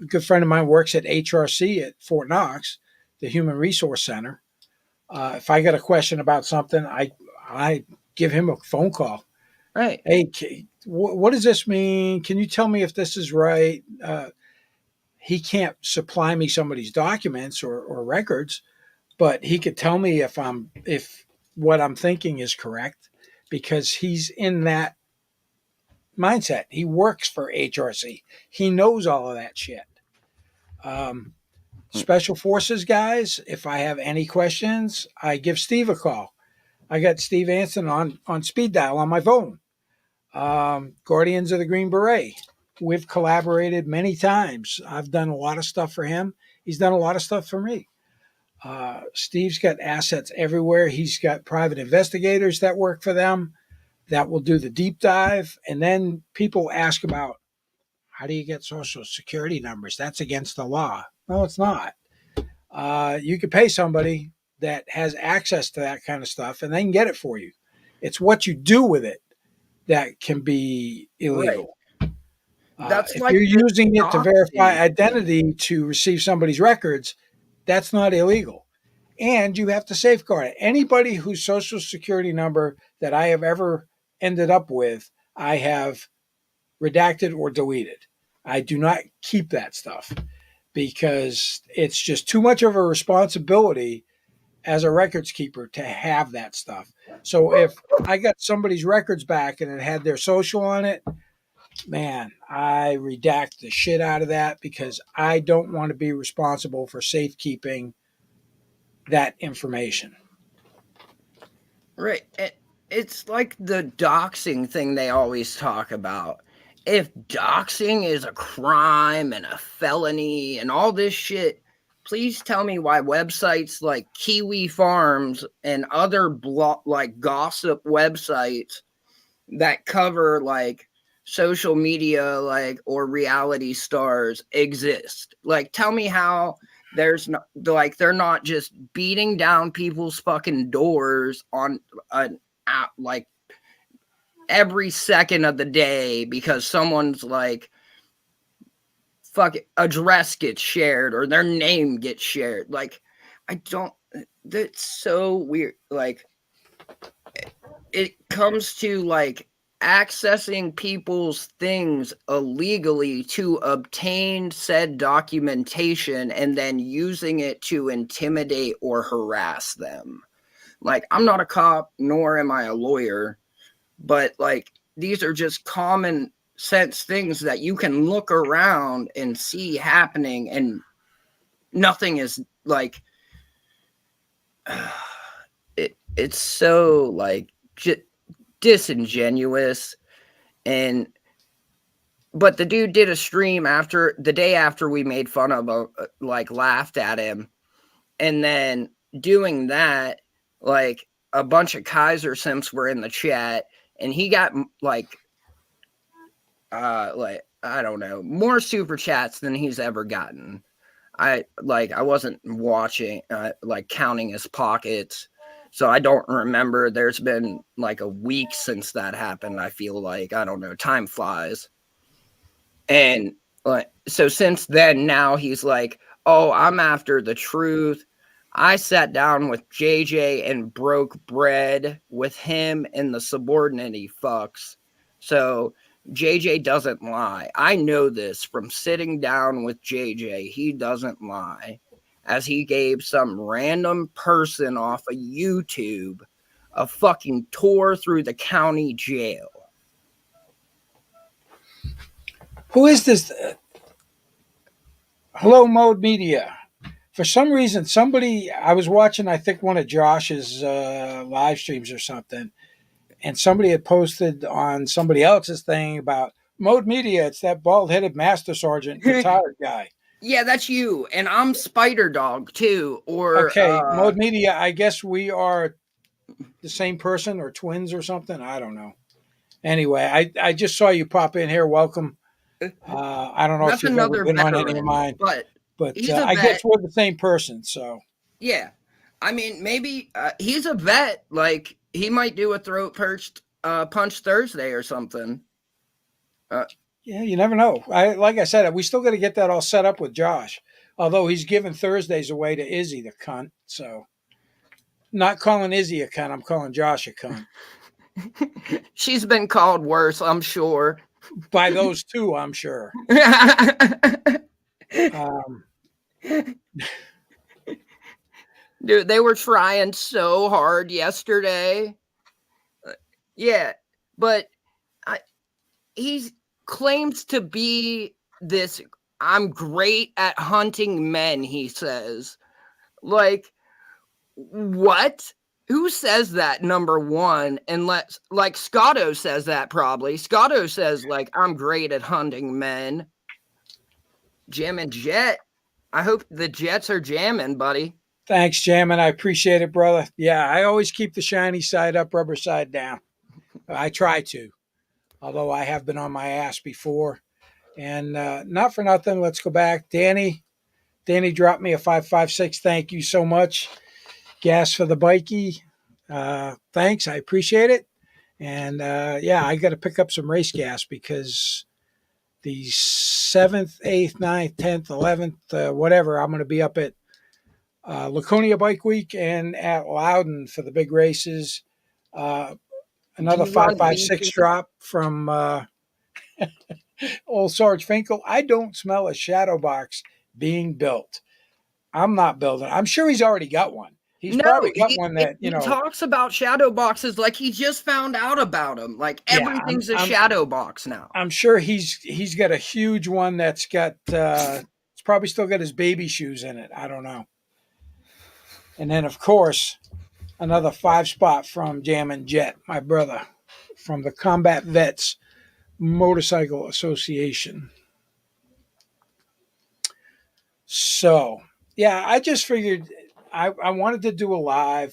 good friend of mine works at HRC at Fort Knox, the Human Resource Center. If I got a question about something, I give him a phone call. right. Hey, what does this mean? Can you tell me if this is right? He can't supply me somebody's documents or records, but he could tell me if what I'm thinking is correct because he's in that mindset. He works for HRC. He knows all of that shit. Um, Special Forces guys, if I have any questions, I give Steve a call. I got Steve Anson on speed dial on my phone. Guardians of the Green Beret. We've collaborated many times. I've done a lot of stuff for him. He's done a lot of stuff for me. Steve's got assets everywhere. He's got private investigators that work for them that will do the deep dive. And then people ask about how do you get social security numbers? That's against the law. No, it's not. You could pay somebody that has access to that kind of stuff and they can get it for you. It's what you do with it that can be illegal. That's If like you're the using it to verify doxing. identity to receive somebody's records, that's not illegal. And you have to safeguard it. Anybody whose social security number that I have ever ended up with, I have redacted or deleted. I do not keep that stuff because it's just too much of a responsibility as a records keeper to have that stuff. So if I got somebody's records back and it had their social on it, man, I redact the shit out of that because I don't want to be responsible for safekeeping that information. Right. It's like the doxing thing they always talk about. If doxing is a crime and a felony and all this shit, please tell me why websites like Kiwi Farms and other like gossip websites that cover like social media like or reality stars exist. Like, tell me how there's not like they're not just beating down people's fucking doors on an app like every second of the day because someone's like fuck address gets shared or their name gets shared. Like, I don't, that's so weird. Like, it comes to like accessing people's things illegally to obtain said documentation and then using it to intimidate or harass them. Like, I'm not a cop, nor am I a lawyer, but like, these are just common sense things that you can look around and see happening, and nothing is like, it's so like disingenuous. And but the dude did a stream after the day after we made fun of him, like laughed at him, and then doing that, like a bunch of Kaiser simps were in the chat, and he got like I don't know, more super chats than he's ever gotten. I wasn't watching like counting his pockets, so I don't remember. There's been like a week since that happened. I feel like, I don't know, time flies. And like, so since then, now he's like, oh, I'm after the truth. I sat down with JJ and broke bread with him and the subordinate he fucks So JJ doesn't lie. I know this from sitting down with JJ. He doesn't lie, as he gave some random person off of YouTube a fucking tour through the county jail. Who is this? Hello, Mode Media. For some reason, I was watching, I think, one of Josh's live streams or something, and somebody had posted on somebody else's thing about Mode Media. It's that bald-headed master sergeant retired guy. Yeah, that's you. And I'm Spider Dog, too. Or Okay, Mode Media, I guess we are the same person or twins or something. I don't know. Anyway, I just saw you pop in here. Welcome. I don't know that's if you've ever another been on any of veteran, mine, but he's a I vet. guess we're the same person. So Yeah. I mean, maybe he's a vet. Like, he might do a throat punch Thursday or something. yeah, you never know. Like I said, we still got to get that all set up with Josh. Although he's giving Thursdays away to Izzy, the cunt. So, not calling Izzy a cunt, I'm calling Josh a cunt. She's been called worse, I'm sure. By those two, I'm sure. Um, Dude, they were trying so hard yesterday. Yeah, but he claims to be this. I'm great at hunting men, he says. Like, what? Who says that, number one? And like Scotto says that probably. Scotto says, like, I'm great at hunting men. Jam and Jet. I hope the Jets are jamming, buddy. Thanks, Jammin. I appreciate it, brother. Yeah, I always keep the shiny side up, rubber side down. I try to, although I have been on my ass before. And not for nothing, let's go back. Danny dropped me a 556. Thank you so much. Gas for the bikey. Thanks. I appreciate it. And yeah, I got to pick up some race gas because the 7th, 8th, 9th, 10th, 11th, whatever, I'm going to be up at Laconia Bike Week and at Loudon for the big races. Another 556 drop from old Sarge Finkel. I don't smell a shadow box being built. I'm not building. I'm sure he's already got one. He's probably got one that, he talks about shadow boxes like he just found out about them. Like, everything's a shadow box now. I'm sure he's got a huge one that's got it's probably still got his baby shoes in it. I don't know. And then of course another 5-spot from Jammin' Jet, my brother, from the Combat Vets Motorcycle Association. So yeah, I just figured I wanted to do a live,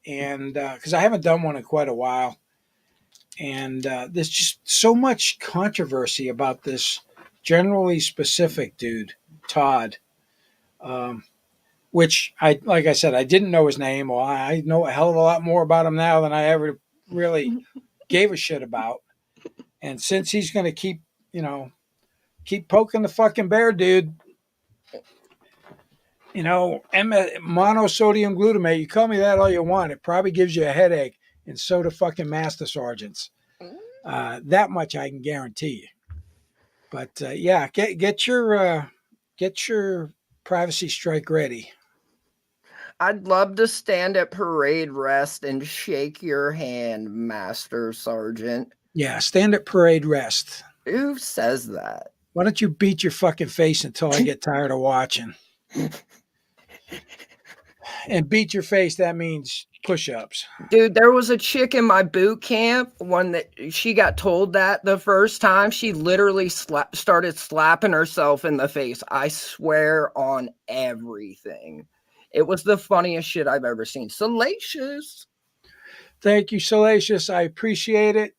and because I haven't done one in quite a while, and there's just so much controversy about this generally specific dude, Todd, which like I said, I didn't know his name. Well, I know a hell of a lot more about him now than I ever really gave a shit about. And since he's going to keep poking the fucking bear, dude, monosodium glutamate, you call me that all you want. It probably gives you a headache, and so do fucking master sergeants. That much I can guarantee you. But yeah, get your privacy strike ready. I'd love to stand at parade rest and shake your hand, Master Sergeant. Yeah, stand at parade rest. Who says that? Why don't you beat your fucking face until I get tired of watching? And beat your face, that means push-ups. Dude, there was a chick in my boot camp when she got told that the first time. She literally started slapping herself in the face. I swear on everything. It was the funniest shit I've ever seen. Salacious. Thank you, Salacious. I appreciate it.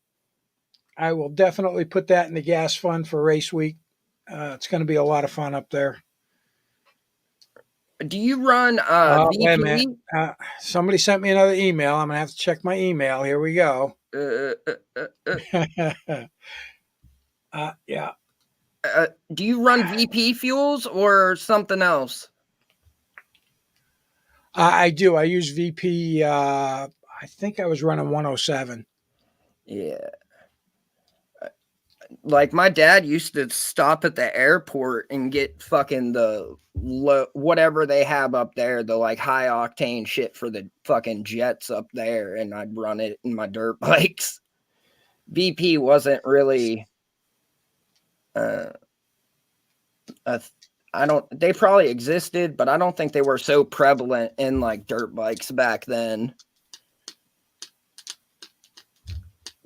I will definitely put that in the gas fund for race week. It's going to be a lot of fun up there. Do you run VP? Wait a minute. Somebody sent me another email. I'm going to have to check my email. Here we go. Yeah. Do you run VP fuels or something else? I do. I use VP. I think I was running 107. Yeah. like my dad used to stop at the airport and get fucking whatever they have up there, the like high octane shit for the fucking jets up there, and I'd run it in my dirt bikes. VP wasn't really they probably existed, but I don't think they were so prevalent in like dirt bikes back then.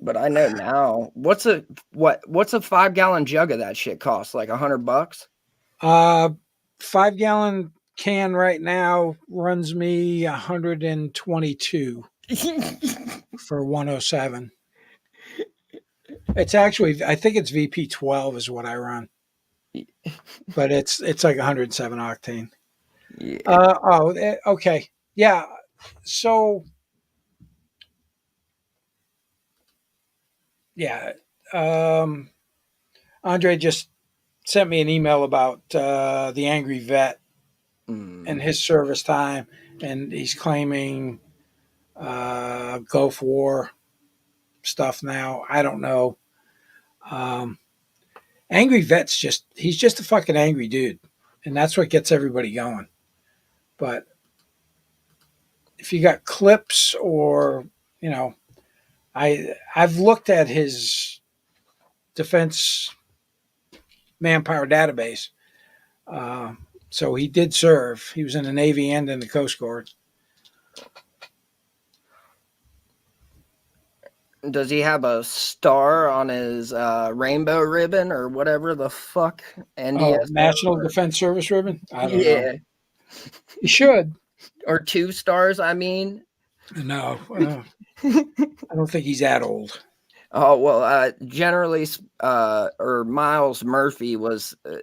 But I know now. What's a 5-gallon jug of that shit cost? Like $100? 5-gallon can right now runs me 122 for 107. It's actually, I think it's VP 12 is what I run, but it's like 107 octane. Yeah. Okay, yeah. So yeah, Andre just sent me an email about the Angry Vet and his service time, and he's claiming Gulf War stuff now. I don't know. Angry Vet's he's just a fucking angry dude, and that's what gets everybody going. But if you got clips or, I've looked at his defense manpower database. So he did serve. He was in the Navy and in the Coast Guard. Does he have a star on his rainbow ribbon or whatever the fuck? National Defense Service ribbon? I don't know. He should. Or 2 stars, I mean. No. I don't think he's that old. Oh, well, generally, or Miles Murphy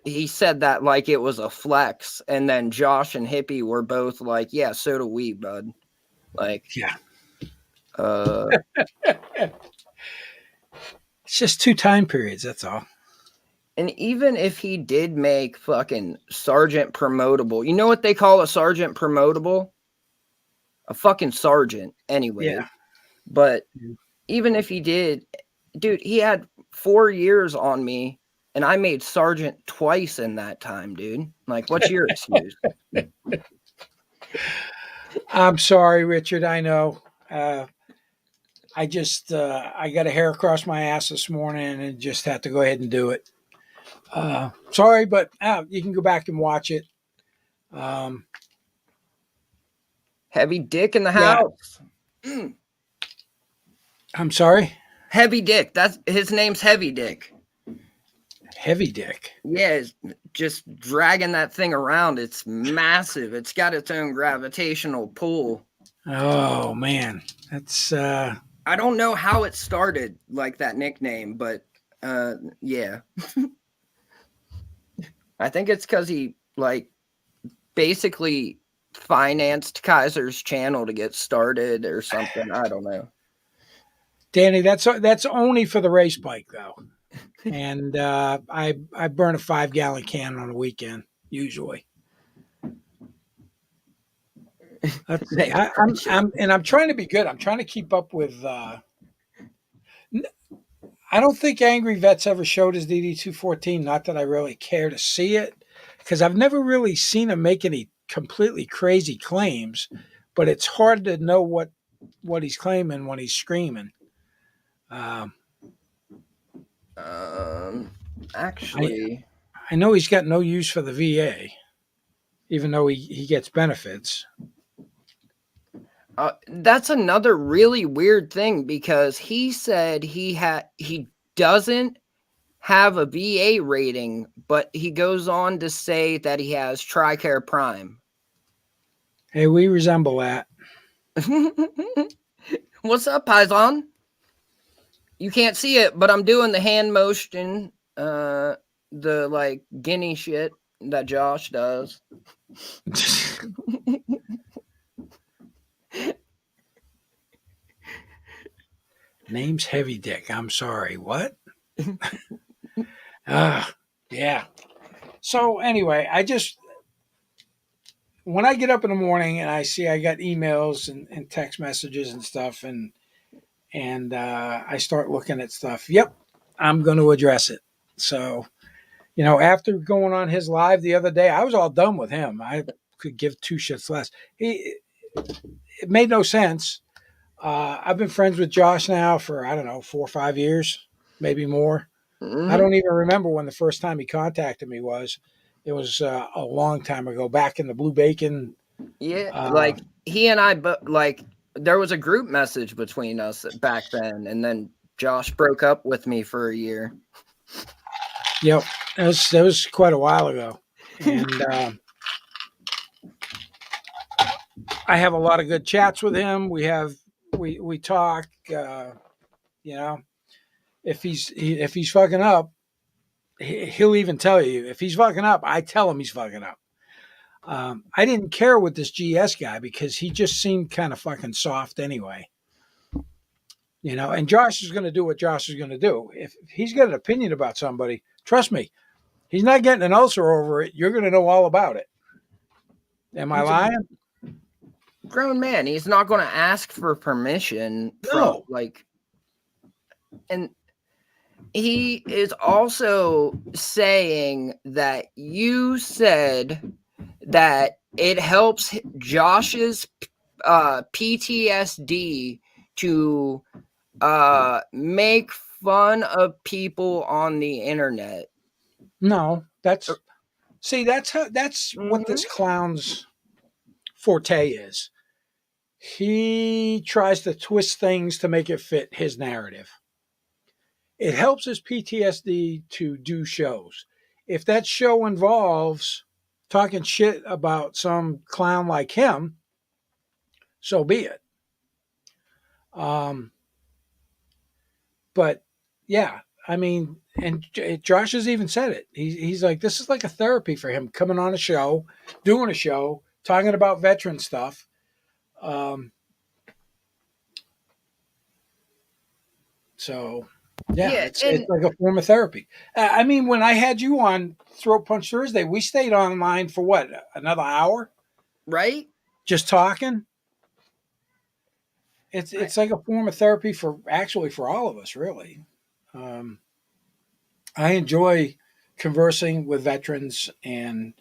he said that like it was a flex. And then Josh and Hippie were both like, yeah, so do we, bud. Like, yeah. It's just 2 time periods, that's all. And even if he did make fucking sergeant promotable, you know what they call a sergeant promotable? A fucking sergeant, anyway. Yeah. But even if he did, dude, he had 4 years on me, and I made sergeant twice in that time, dude. Like, what's your excuse? I'm sorry, Richard. I know. I just I got a hair across my ass this morning and just had to go ahead and do it. Sorry, but you can go back and watch it. Heavy dick in the house. Yeah. I'm sorry? Heavy Dick. That's his name's Heavy Dick. Heavy Dick. Yeah, it's just dragging that thing around. It's massive. It's got its own gravitational pull. Oh man. That's I don't know how it started like that nickname, but yeah. I think it's because he like basically financed Kaiser's channel to get started or something. I don't know. Danny, that's only for the race bike though. And I burn a 5-gallon can on a weekend usually. I'm trying to be good. I'm trying to keep up with. I don't think Angry Vet's ever showed his DD214. Not that I really care to see it, because I've never really seen him make any completely crazy claims. But it's hard to know what he's claiming when he's screaming. Actually, I know he's got no use for the VA, even though he gets benefits. That's another really weird thing, because he said he doesn't have a VA rating, but he goes on to say that he has TRICARE Prime. Hey, we resemble that. What's up, Paisan? You can't see it, but I'm doing the hand motion, the like guinea shit that Josh does. Name's Heavy Dick. I'm sorry. What? Yeah. So anyway, when I get up in the morning and I see I got emails and text messages and stuff, and I start looking at stuff. Yep, I'm going to address it. So, after going on his live the other day, I was all done with him. I could give two shits less. It made no sense. I've been friends with Josh now for, I don't know, 4 or 5 years, maybe more. I Mhm. don't even remember when the first time he contacted me was. It was a long time ago, back in the Blue Bacon. Yeah, Uh, like he and I, but like there was a group message between us back then, and then Josh broke up with me for a year. yep, that was quite a while ago, and I have a lot of good chats with him. We talk. You know, if he's fucking up, he'll even tell you if he's fucking up. I tell him he's fucking up. I didn't care with this GS guy because he just seemed kind of fucking soft anyway. And Josh is going to do what Josh is going to do. If he's got an opinion about somebody, trust me, he's not getting an ulcer over it. You're going to know all about it. Am I He's a lying? grown man. He's not going to ask for permission from No. and he is also saying that you said that it helps Josh's PTSD to make fun of people on the internet. No, that's what this clown's forte is. He tries to twist things to make it fit his narrative. It helps his PTSD to do shows. If that show involves talking shit about some clown like him, so be it. But yeah, I mean, and Josh has even said it. He's like, this is like a therapy for him coming on a show, doing a show, talking about veteran stuff. So yeah, it's like a form of therapy. I mean, when I had you on Throat Punch Thursday, we stayed online for what, another hour, right? just talking. It's like a form of therapy for all of us, really. I enjoy conversing with veterans, and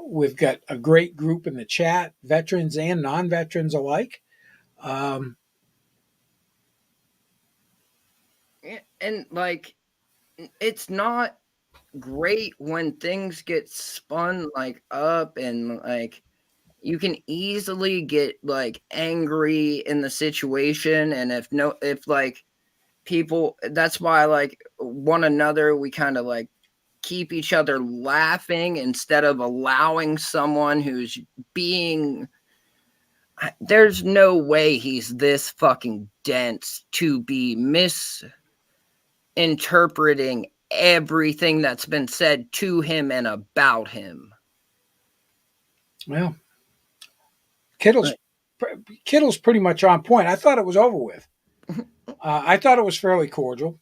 we've got a great group in the chat, veterans and non-veterans alike. And like, it's not great when things get spun like up, and like you can easily get like angry in the situation, and if like people, that's why like one another, we kind of like keep each other laughing instead of allowing someone who's being, there's no way he's this fucking dense to be misinterpreting everything that's been said to him and about him. Well, Kittle's pretty much on point. I thought it was over with. I thought it was fairly cordial.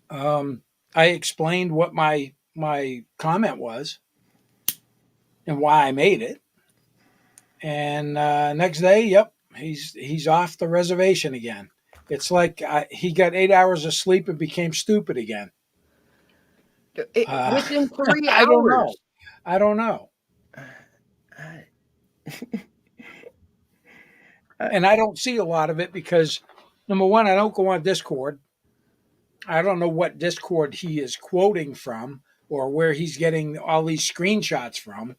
I explained what my comment was and why I made it. And next day, yep, he's off the reservation again. It's like he got 8 hours of sleep and became stupid again. Within 3 I don't know. hours. I don't know. And I don't see a lot of it because, number one, I don't go on Discord. I don't know what Discord he is quoting from or where he's getting all these screenshots from.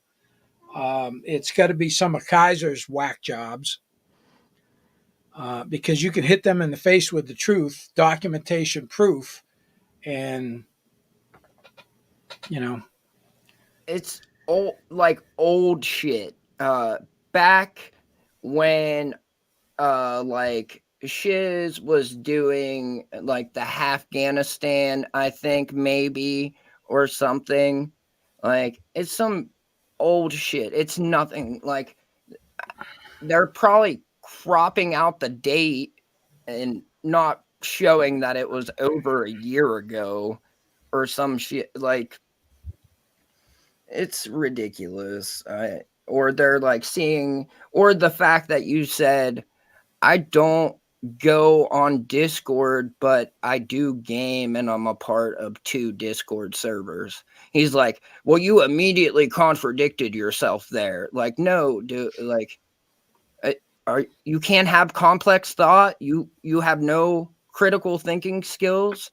It's got to be some of Kaiser's whack jobs because you can hit them in the face with the truth, documentation, proof, and it's old shit. Back when like Shiz was doing like the Afghanistan, I think maybe, or something. Like it's some old shit. It's nothing. Like they're probably cropping out the date and not showing that it was over a year ago or some shit. Like it's ridiculous. Or they're like seeing, or the fact that you said, I don't go on Discord, but I do game and I'm a part of 2 Discord servers. He's like, well, you immediately contradicted yourself there. Like, no, dude, like, you can't have complex thought. You have no critical thinking skills.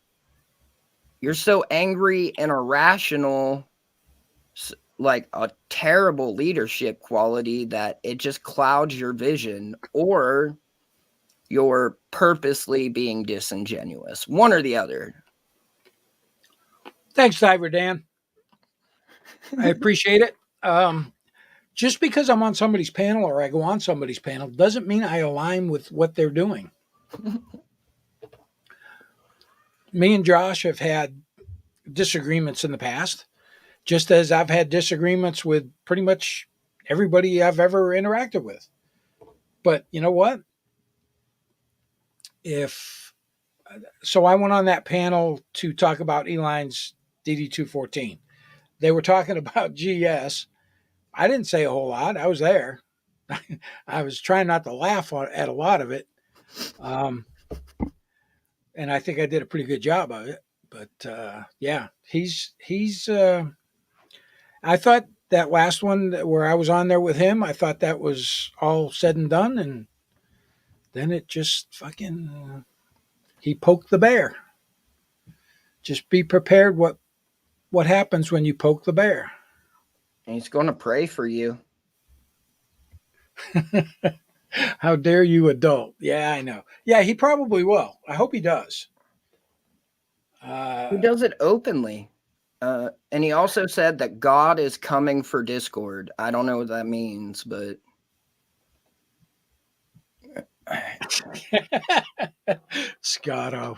You're so angry and irrational, like a terrible leadership quality that it just clouds your vision, or you're purposely being disingenuous. One or the other. Thanks, Cyber Dan. I appreciate it. Just because I'm on somebody's panel or I go on somebody's panel doesn't mean I align with what they're doing. Me and Josh have had disagreements in the past, just as I've had disagreements with pretty much everybody I've ever interacted with. But you know what? So I went on that panel to talk about Eline's DD214. They were talking about GS. I didn't say a whole lot. I was there. I was trying not to laugh at a lot of it. And I think I did a pretty good job of it. But yeah, he's I thought that last one where I was on there with him, I thought that was all said and done. And then it just fucking, he poked the bear. Just be prepared what happens when you poke the bear. And he's going to pray for you. How dare you, adult? Yeah, I know. Yeah, he probably will. I hope he does. He does it openly. And he also said that God is coming for Discord. I don't know what that means, but Scotto.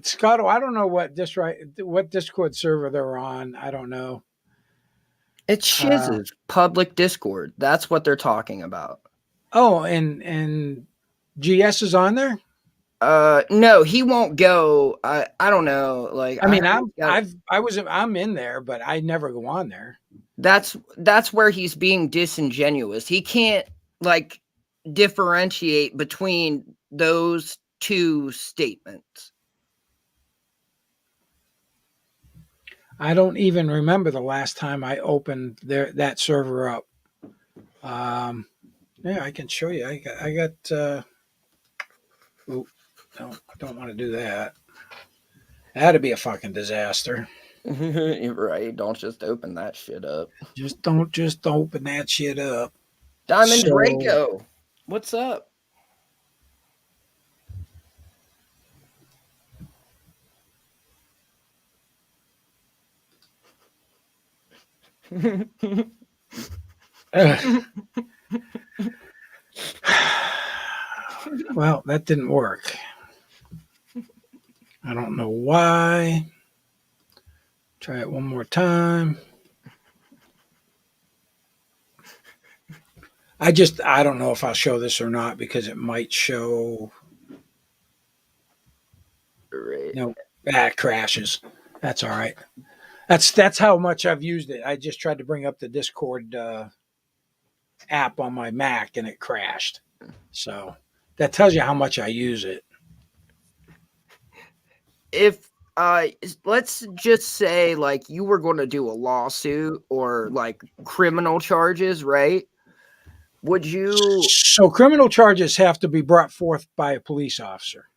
Scotto, I don't know what Discord server they're on. I don't know. it's Shiz's public Discord. That's what they're talking about. Oh, and GS is on there? No, he won't go. I don't know. Like, I mean, I'm in there, but I never go on there. That's where he's being disingenuous. He can't like differentiate between those 2 statements. I don't even remember the last time I opened that server up. Yeah, I can show you. I got. No, I don't want to do that. That'd be a fucking disaster. Right? Don't just open that shit up. Don't open that shit up. Diamond Draco, what's up? Well, that didn't work. I don't know why. Try it one more time. I don't know if I'll show this or not because it might show. Right. No, that crashes. That's all right. That's how much I've used it. I just tried to bring up the Discord app on my Mac and it crashed. So that tells you how much I use it. If let's just say like you were going to do a lawsuit or like criminal charges, right? Would you? So criminal charges have to be brought forth by a police officer.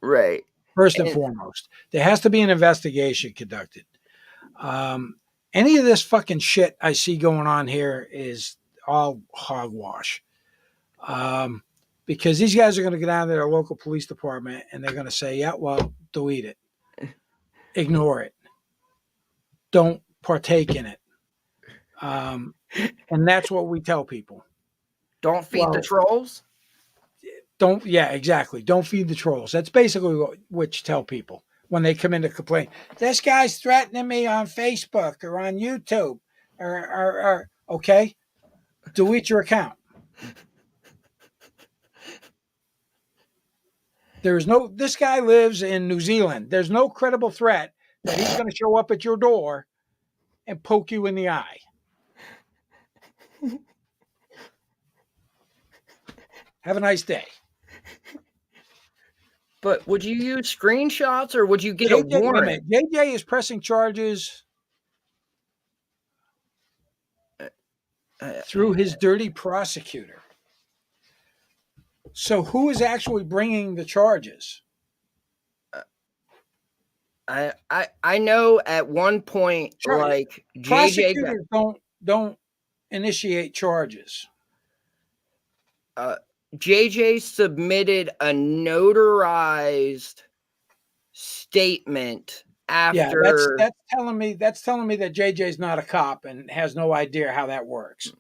Right. First and foremost, there has to be an investigation conducted. Any of this fucking shit I see going on here is all hogwash. Because these guys are going to go down to their local police department and they're going to say, yeah, well, delete it. Ignore it. Don't partake in it. And that's what we tell people. Don't feed the trolls? Yeah, exactly. Don't feed the trolls. That's basically what you tell people when they come in to complain. This guy's threatening me on Facebook or on YouTube. Or okay, delete your account. This guy lives in New Zealand. There's no credible threat that he's going to show up at your door and poke you in the eye. Have a nice day. But would you use screenshots or would you get a JJ, wait a warrant? minute. JJ is pressing charges through his dirty prosecutor. So who is actually bringing the charges? I know at one point, like JJ got, Prosecutors don't initiate charges. JJ submitted a notarized statement after. Yeah, that's telling me that JJ's not a cop and has no idea how that works.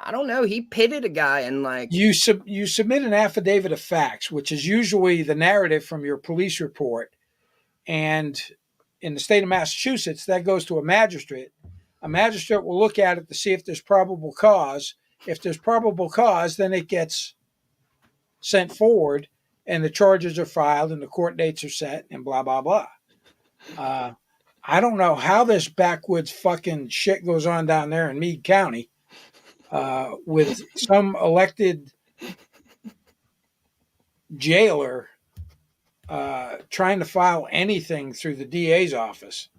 I don't know. He pitted a guy and like You submit an affidavit of facts, which is usually the narrative from your police report, and in the state of Massachusetts, that goes to a magistrate. A magistrate will look at it to see if there's probable cause. If there's probable cause, then it gets sent forward, and the charges are filed, and the court dates are set, and blah blah blah. I don't know how this backwoods fucking shit goes on down there in Meade County. With some elected jailer trying to file anything through the DA's office.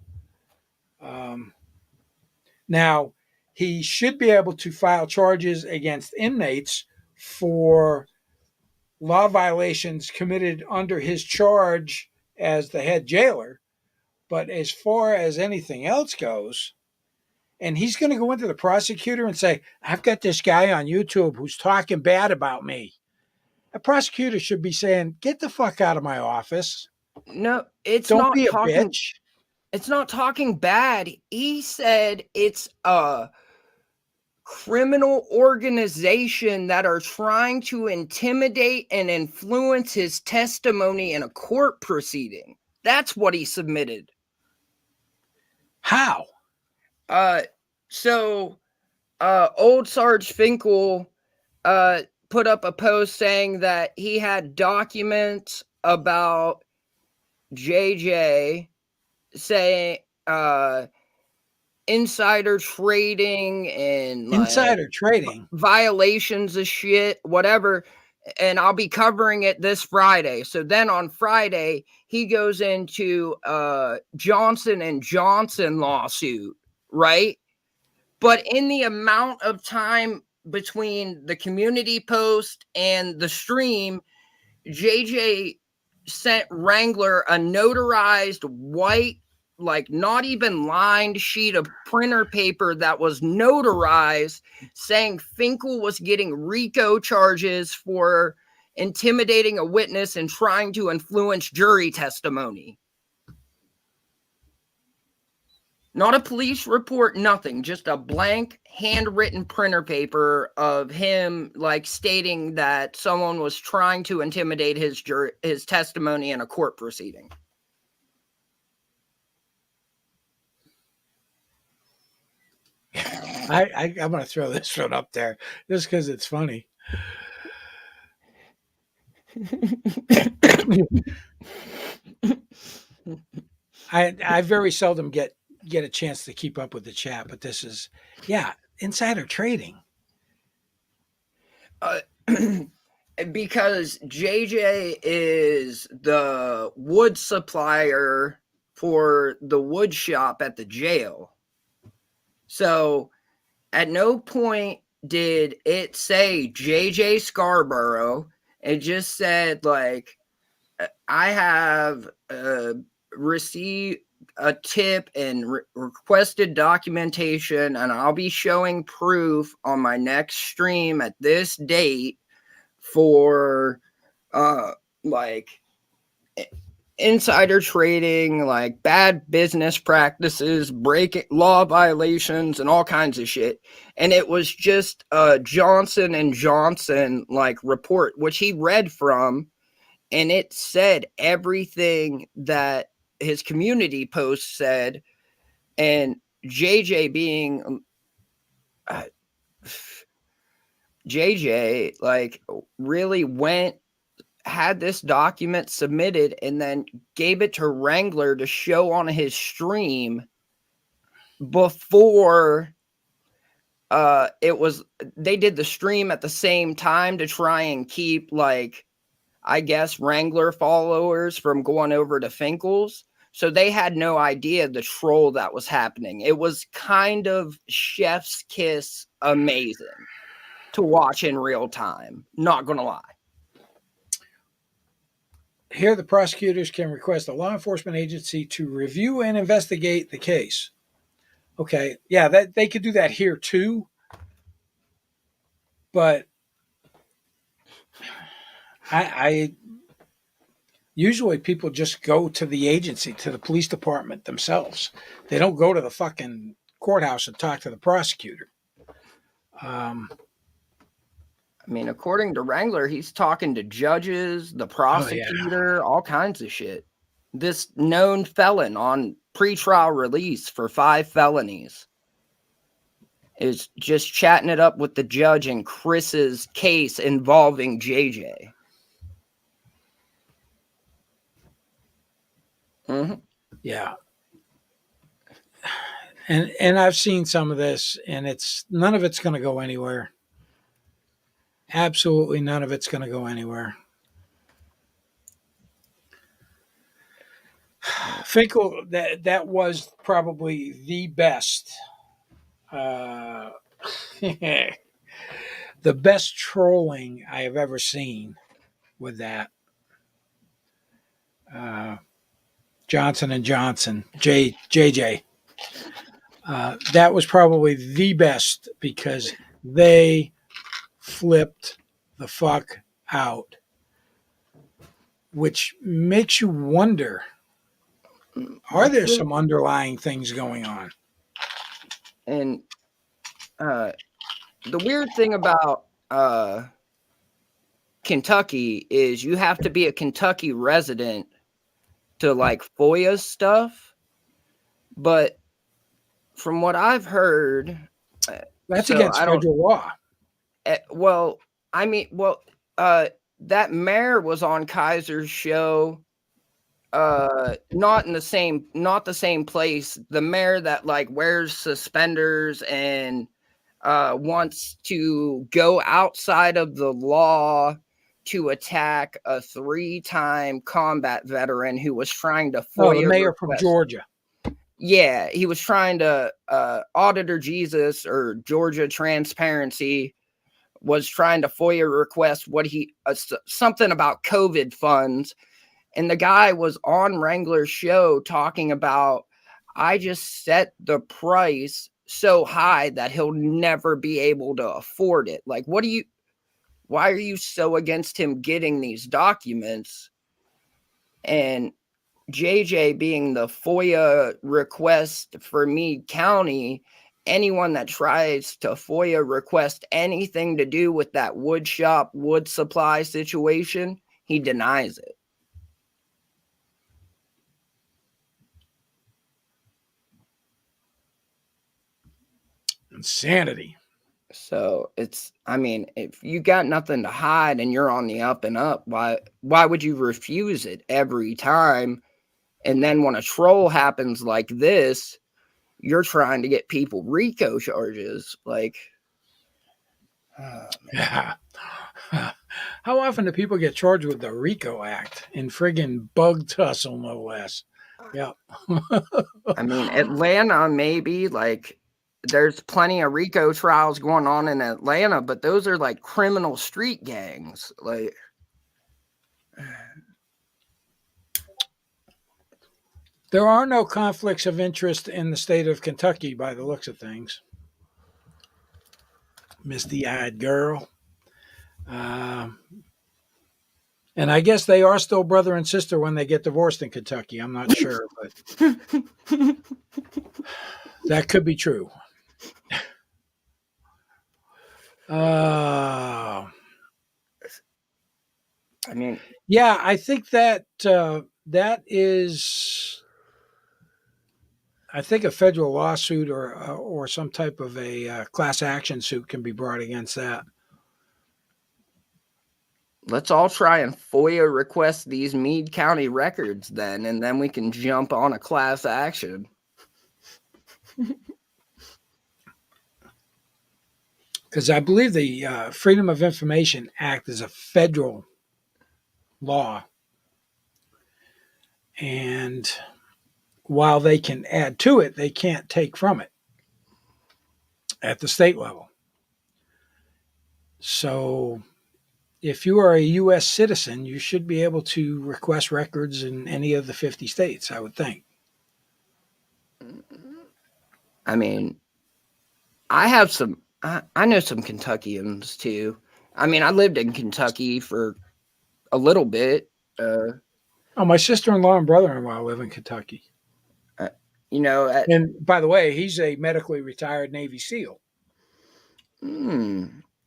Now, he should be able to file charges against inmates for law violations committed under his charge as the head jailer. But as far as anything else goes, and he's going to go into the prosecutor and say, I've got this guy on YouTube who's talking bad about me. A prosecutor should be saying, get the fuck out of my office. no, it's Don't not be a talking. bitch. It's not talking bad. He said it's a criminal organization that are trying to intimidate and influence his testimony in a court proceeding. That's what he submitted. How? So old Sarge Finkel put up a post saying that he had documents about JJ saying insider trading and Insider trading. violations of shit, whatever. And I'll be covering it this Friday. So then on Friday, he goes into Johnson and Johnson lawsuit, right? But in the amount of time between the community post and the stream, JJ sent Wrangler a notarized white, like not even lined sheet of printer paper that was notarized saying Finkel was getting RICO charges for intimidating a witness and trying to influence jury testimony. Not a police report, nothing, just a blank handwritten printer paper of him like stating that someone was trying to intimidate his testimony in a court proceeding. I'm going to throw this one up there just because it's funny. I very seldom get a chance to keep up with the chat, but this is, insider trading. Because JJ is the wood supplier for the wood shop at the jail. So at no point did it say JJ Scarborough. It just said, like, I have received a tip and requested documentation, and I'll be showing proof on my next stream at this date for like insider trading, like bad business practices, breaking law violations, and all kinds of shit. And it was just a Johnson and Johnson like report, which he read from, and it said everything that his community post said. And JJ being JJ, like, really had this document submitted and then gave it to Wrangler to show on his stream before they did the stream at the same time to try and keep, like, I guess, Wrangler followers from going over to Finkel's. So they had no idea the troll that was happening. It was kind of chef's kiss amazing to watch in real time. Not gonna lie. Here, the prosecutors can request a law enforcement agency to review and investigate the case. Okay, yeah, that they could do that here too, but I usually people just go to the agency, to the police department themselves. They don't go to the fucking courthouse and talk to the prosecutor. I mean, according to Wrangler, he's talking to judges, the prosecutor, all kinds of shit. This known felon on pretrial release for 5 felonies is just chatting it up with the judge in Chris's case involving JJ. Mm-hmm. Yeah. And I've seen some of this, and none of it's going to go anywhere. Absolutely none of it's going to go anywhere. Finkel, that was probably the best, the best trolling I have ever seen with that. Johnson and Johnson, JJ. That was probably the best because they flipped the fuck out, which makes you wonder, are there some underlying things going on? And the weird thing about Kentucky is you have to be a Kentucky resident to, like, FOIA stuff. But from what I've heard, that's against federal law. Well, I mean, that mayor was on Kaiser's show. Not the same place. The mayor that, like, wears suspenders and wants to go outside of the law to attack a 3-time combat veteran who was trying to FOIA the mayor from Georgia. Yeah, he was trying to Auditor Jesus or Georgia Transparency was trying to FOIA request something about COVID funds. And the guy was on Wrangler's show talking about, I just set the price so high that he'll never be able to afford it. Like, why are you so against him getting these documents? And JJ being the FOIA request for Meade County, anyone that tries to FOIA request anything to do with that wood shop, wood supply situation, he denies it. Insanity. So I mean, if you got nothing to hide and you're on the up and up, why would you refuse it every time? And then when a troll happens like this, you're trying to get people RICO charges. Like, yeah. How often do people get charged with the RICO Act in friggin' bug tussle, no less? Yeah. I mean, Atlanta, maybe, like, there's plenty of RICO trials going on in Atlanta, but those are like criminal street gangs. Like, there are no conflicts of interest in the state of Kentucky by the looks of things. Misty-eyed girl. And I guess they are still brother and sister when they get divorced in Kentucky. I'm not sure, but that could be true. I mean, yeah, I think that that is, I think a federal lawsuit or some type of a class action suit can be brought against that. Let's all try and FOIA request these Meade County records then, and then we can jump on a class action. because I believe the Freedom of Information Act is a federal law. And while they can add to it, they can't take from it at the state level. So if you are a U.S. citizen, you should be able to request records in any of the 50 states, I would think. I mean, I know some Kentuckians too. I mean, I lived in Kentucky for a little bit. Oh, my sister-in-law and brother-in-law live in Kentucky. You know, And by the way, he's a medically retired Navy SEAL.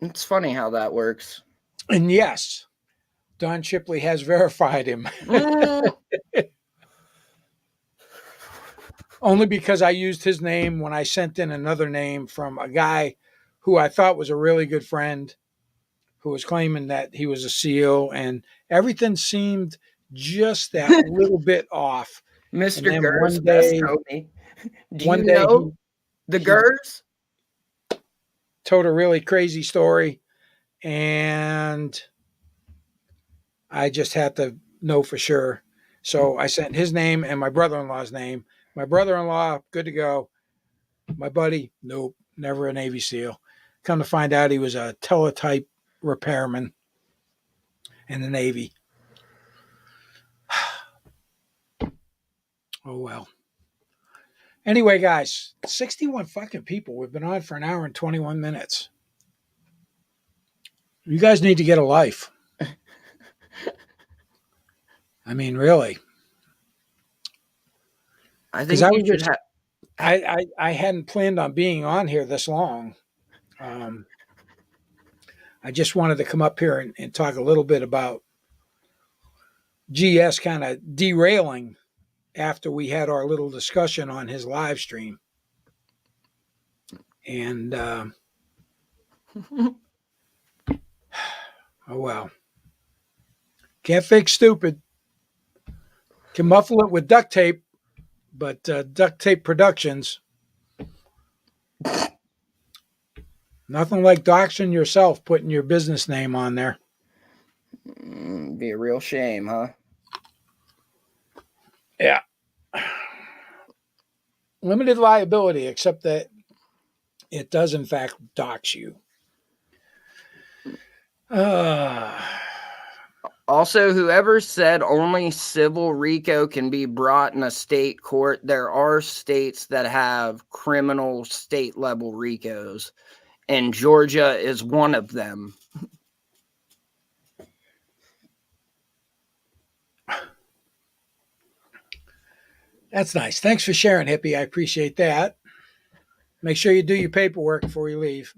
it's funny how that works. And yes, Don Shipley has verified him. Only because I used his name when I sent in another name from a guy who I thought was a really good friend who was claiming that he was a SEAL, and everything seemed just that little bit off. Mr. And then Gers, one best day, homie. Do one you day know the he Gers? told a really crazy story, and I just had to know for sure. So I sent his name and my brother-in-law's name. My brother-in-law, good to go. My buddy, nope, never a Navy SEAL. Come to find out, he was a teletype repairman in the Navy. Oh, well. Anyway, guys, 61 fucking people. We've been on for an hour and 21 minutes. You guys need to get a life. I mean, really. I think you should have. I hadn't planned on being on here this long. I just wanted to come up here and talk a little bit about GS kind of derailing after we had our little discussion on his live stream. And, oh, well. Can't fix stupid. Can muffle it with duct tape, but Duct Tape Productions, nothing like doxing yourself, putting your business name on there. Be a real shame, huh? Yeah. Limited liability, except that it does, in fact, dox you. Also, whoever said only civil RICO can be brought in a state court, there are states that have criminal state level RICOs, and Georgia is one of them. That's nice. Thanks for sharing, Hippie. I appreciate that. Make sure you do your paperwork before you leave.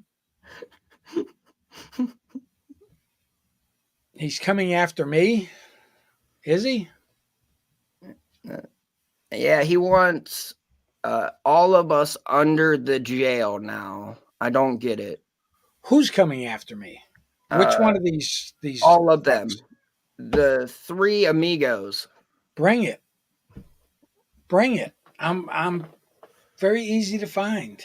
He's coming after me. Is he? Yeah, he wants all of us under the jail now. I don't get it. Who's coming after me? Which one of these? All of them. The three amigos. Bring it. Bring it. I'm very easy to find.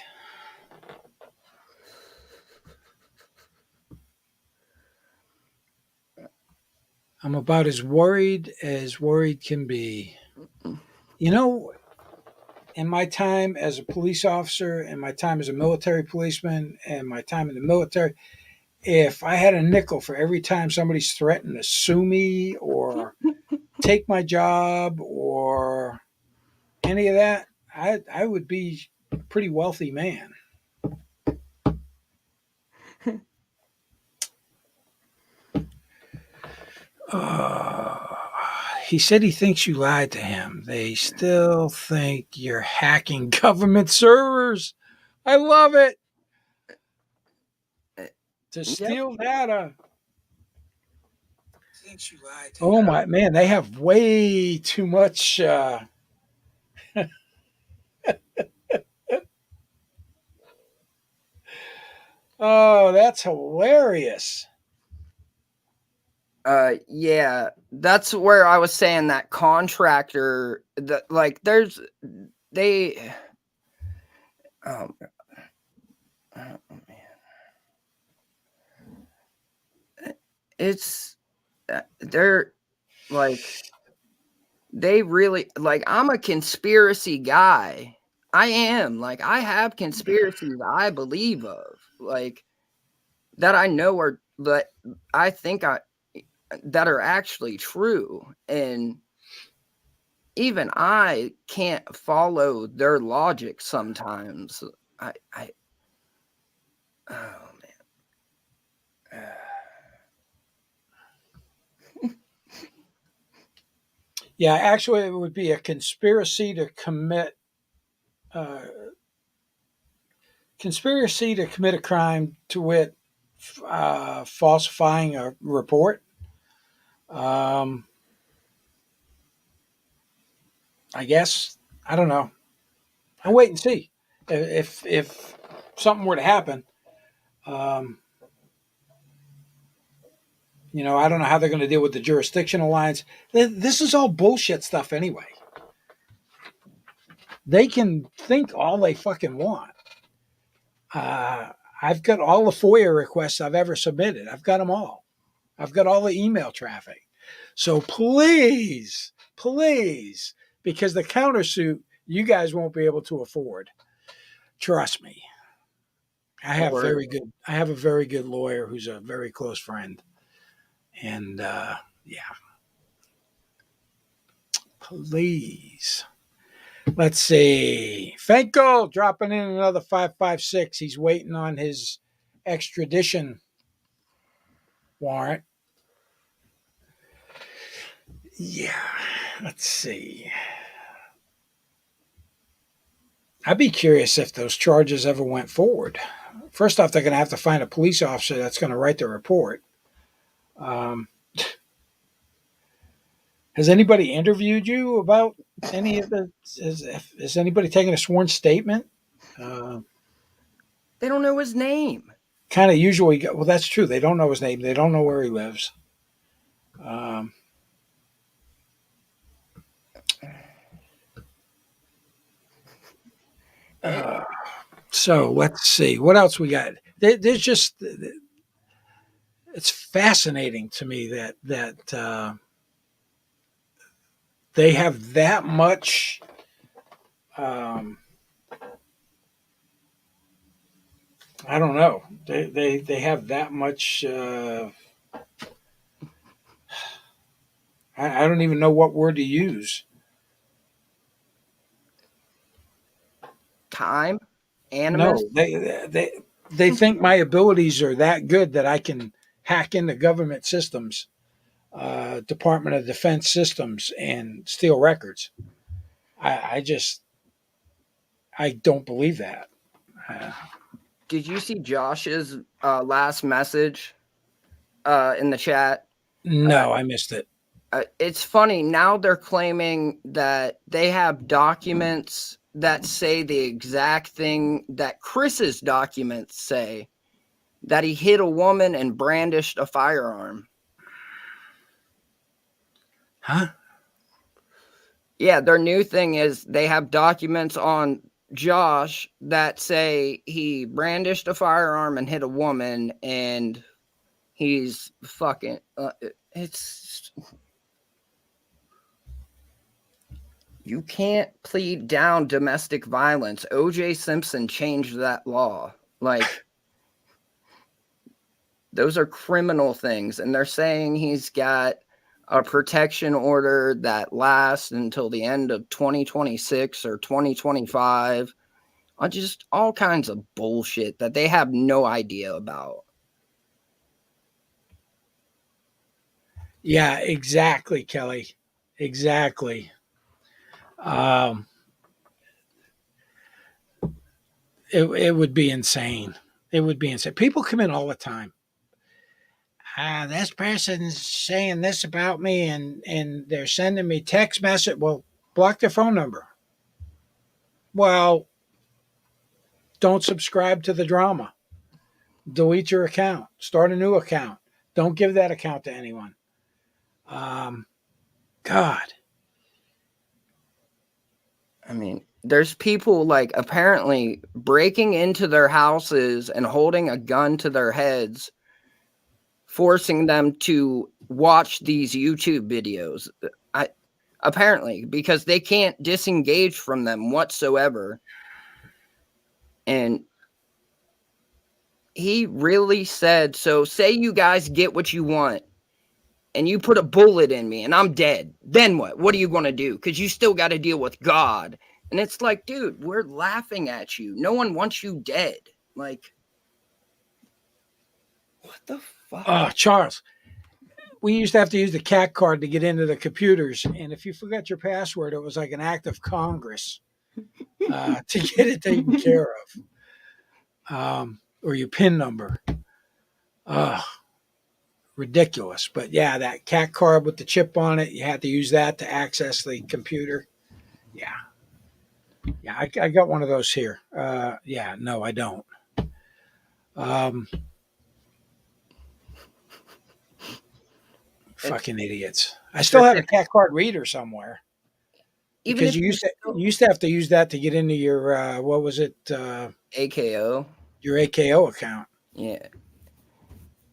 I'm about as worried can be. You know, in my time as a police officer, and my time as a military policeman, and my time in the military, if I had a nickel for every time somebody's threatened to sue me or take my job or any of that, I would be a pretty wealthy man. He said he thinks you lied to him. They still think you're hacking government servers. I love it. To steal data. Thinks you lied to him. My man, they have way too much. Oh, that's hilarious. Yeah, that's where I was saying that contractor that like there's they oh man. it's they're like they really like I'm a conspiracy guy. I am like I have conspiracies I believe of like that I know are that I think I that are actually true, and even I can't follow their logic sometimes. I oh man. Yeah, actually, it would be a conspiracy to commit uh, a crime, to wit, falsifying a report. Um, I guess I don't know. I'll wait and see if something were to happen. Um, I don't know how they're going to deal with the jurisdictional lines. This is all bullshit stuff anyway. They can think all they fucking want. Uh, I've got all the FOIA requests I've ever submitted. I've got them all. I've got all the email traffic. So please, please, because the countersuit you guys won't be able to afford. Trust me. I have a very good lawyer who's a very close friend. And yeah, please. Let's see. Fenko dropping in another 556. He's waiting on his extradition warrant. Yeah, let's see. I'd be curious if those charges ever went forward. First off, they're going to have to find a police officer that's going to write the report. Um, has anybody interviewed you about any of the? Has anybody taken a sworn statement? They don't know his name. Kind of usually. Well, that's true. They don't know his name. They don't know where he lives. Um, so let's see what else we got. There's just it's fascinating to me that they have that much. I don't know. They have that much. I don't even know what word to use. Time, animus. No, they think my abilities are that good that I can hack into government systems, Department of Defense systems, and steal records. I just I don't believe that. Uh, Did you see Josh's last message in the chat? no, I missed it. It's funny now they're claiming that they have documents that say the exact thing that Chris's documents say, that he hit a woman and brandished a firearm. Huh? Yeah, their new thing is they have documents on Josh that say he brandished a firearm and hit a woman, and he's fucking it's you can't plead down domestic violence. O.J. Simpson changed that law. Like, those are criminal things, and they're saying he's got a protection order that lasts until the end of 2026 or 2025. Just all kinds of bullshit that they have no idea about. Yeah, exactly, Kelly. Exactly. Um, it would be insane. It would be insane. People come in all the time. This person's saying this about me, and they're sending me text message. Well, block their phone number. Well, don't subscribe to the drama. Delete your account. Start a new account. Don't give that account to anyone. God. I mean, there's people like apparently breaking into their houses and holding a gun to their heads forcing them to watch these YouTube videos. Apparently, because they can't disengage from them whatsoever. And he really said, so say you guys get what you want and you put a bullet in me and I'm dead. Then what? What are you going to do? Because you still got to deal with God. And it's like, dude, we're laughing at you. No one wants you dead. Like, what the fuck? Charles, we used to have to use the cat card to get into the computers. And if you forgot your password, it was like an act of Congress to get it taken care of. Or your PIN number. Ridiculous. But yeah, that cat card with the chip on it, you had to use that to access the computer. Yeah. Yeah, I got one of those here. Yeah, no, I don't. Fucking idiots. I still have a cat card reader somewhere. Even Because if you used to have to use that to get into your, what was it? AKO. Your AKO account. Yeah.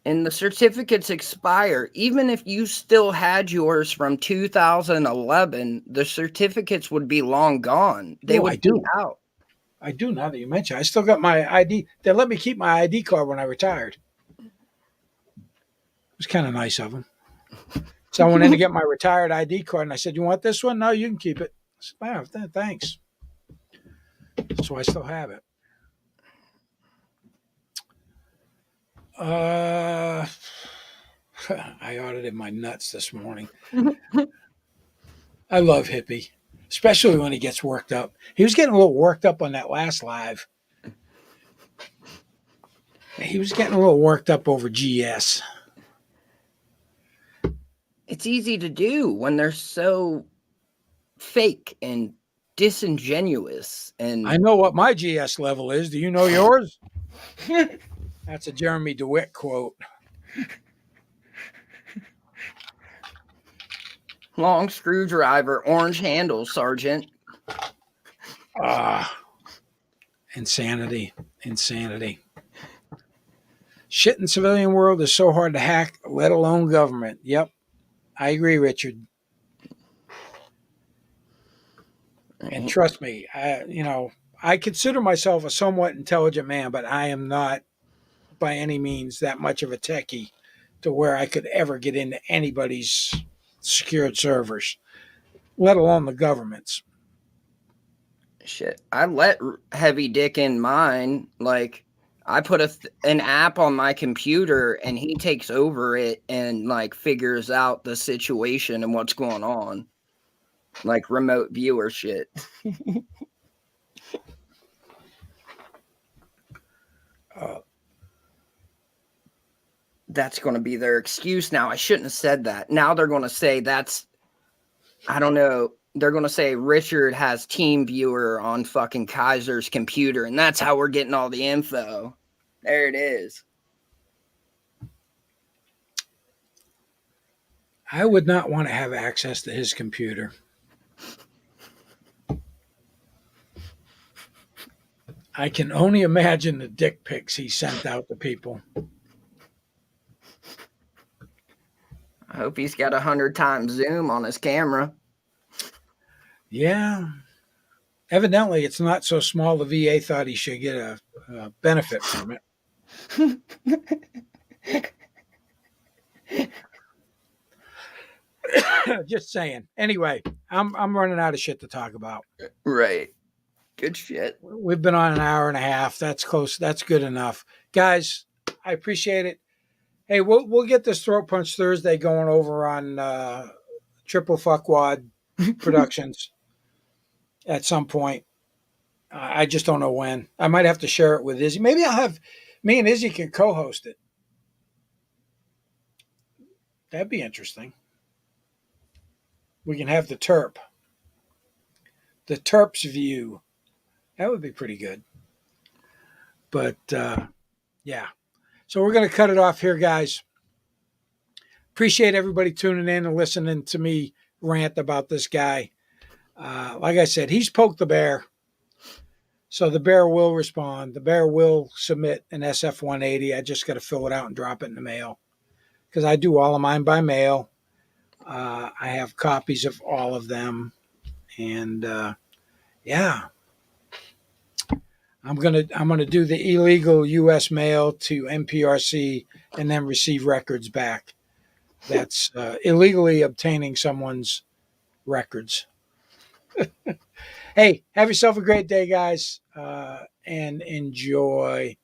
And the certificates expire. Even if you still had yours from 2011, the certificates would be long gone. They would be out. I do, now that you mention it. I still got my ID. They let me keep my ID card when I retired. It was kind of nice of them. So I went in to get my retired ID card, and I said, "You want this one? No, you can keep it." I said, "Wow, thanks." So I still have it. I audited my nuts this morning. I love Hippie, especially when he gets worked up. He was getting a little worked up on that last live. He was getting a little worked up over GS. It's easy to do when they're so fake and disingenuous. And I know what my GS level is. Do you know yours? That's a Jeremy DeWitt quote. long screwdriver, orange handle, Sergeant. Insanity. Shit in civilian world is so hard to hack, let alone government. Yep. I agree, Richard. And trust me, I consider myself a somewhat intelligent man, but I am not by any means that much of a techie to where I could ever get into anybody's secured servers, let alone the government's. Shit, I let Heavy Dick in mine. Like, I put an app on my computer and he takes over it and like figures out the situation and what's going on. Like remote viewer shit. That's going to be their excuse now. I shouldn't have said that. Now they're going to say I don't know. They're going to say Richard has Team Viewer on fucking Kaiser's computer, and that's how we're getting all the info. There it is. I would not want to have access to his computer. I can only imagine the dick pics he sent out to people. I hope he's got 100 times zoom on his camera. Yeah. Evidently, it's not so small the VA thought he should get a benefit from it. Just saying. Anyway, I'm running out of shit to talk about. Right. Good shit. We've been on an hour and a half. That's close. That's good enough. Guys, I appreciate it. Hey, we'll get this Throat Punch Thursday going over on Triple Fuckwad Productions at some point. I just don't know when. I might have to share it with Izzy. Maybe I'll have me and Izzy can co-host it. That'd be interesting. We can have the Terp's view. That would be pretty good. But yeah. So we're going to cut it off here, guys. Appreciate everybody tuning in and listening to me rant about this guy. Like I said, he's poked the bear. So the bear will respond. The bear will submit an SF-180. I just got to fill it out and drop it in the mail. because I do all of mine by mail. I have copies of all of them, and yeah, I'm gonna do the illegal U.S. mail to NPRC and then receive records back. That's illegally obtaining someone's records. Hey, have yourself a great day, guys, and enjoy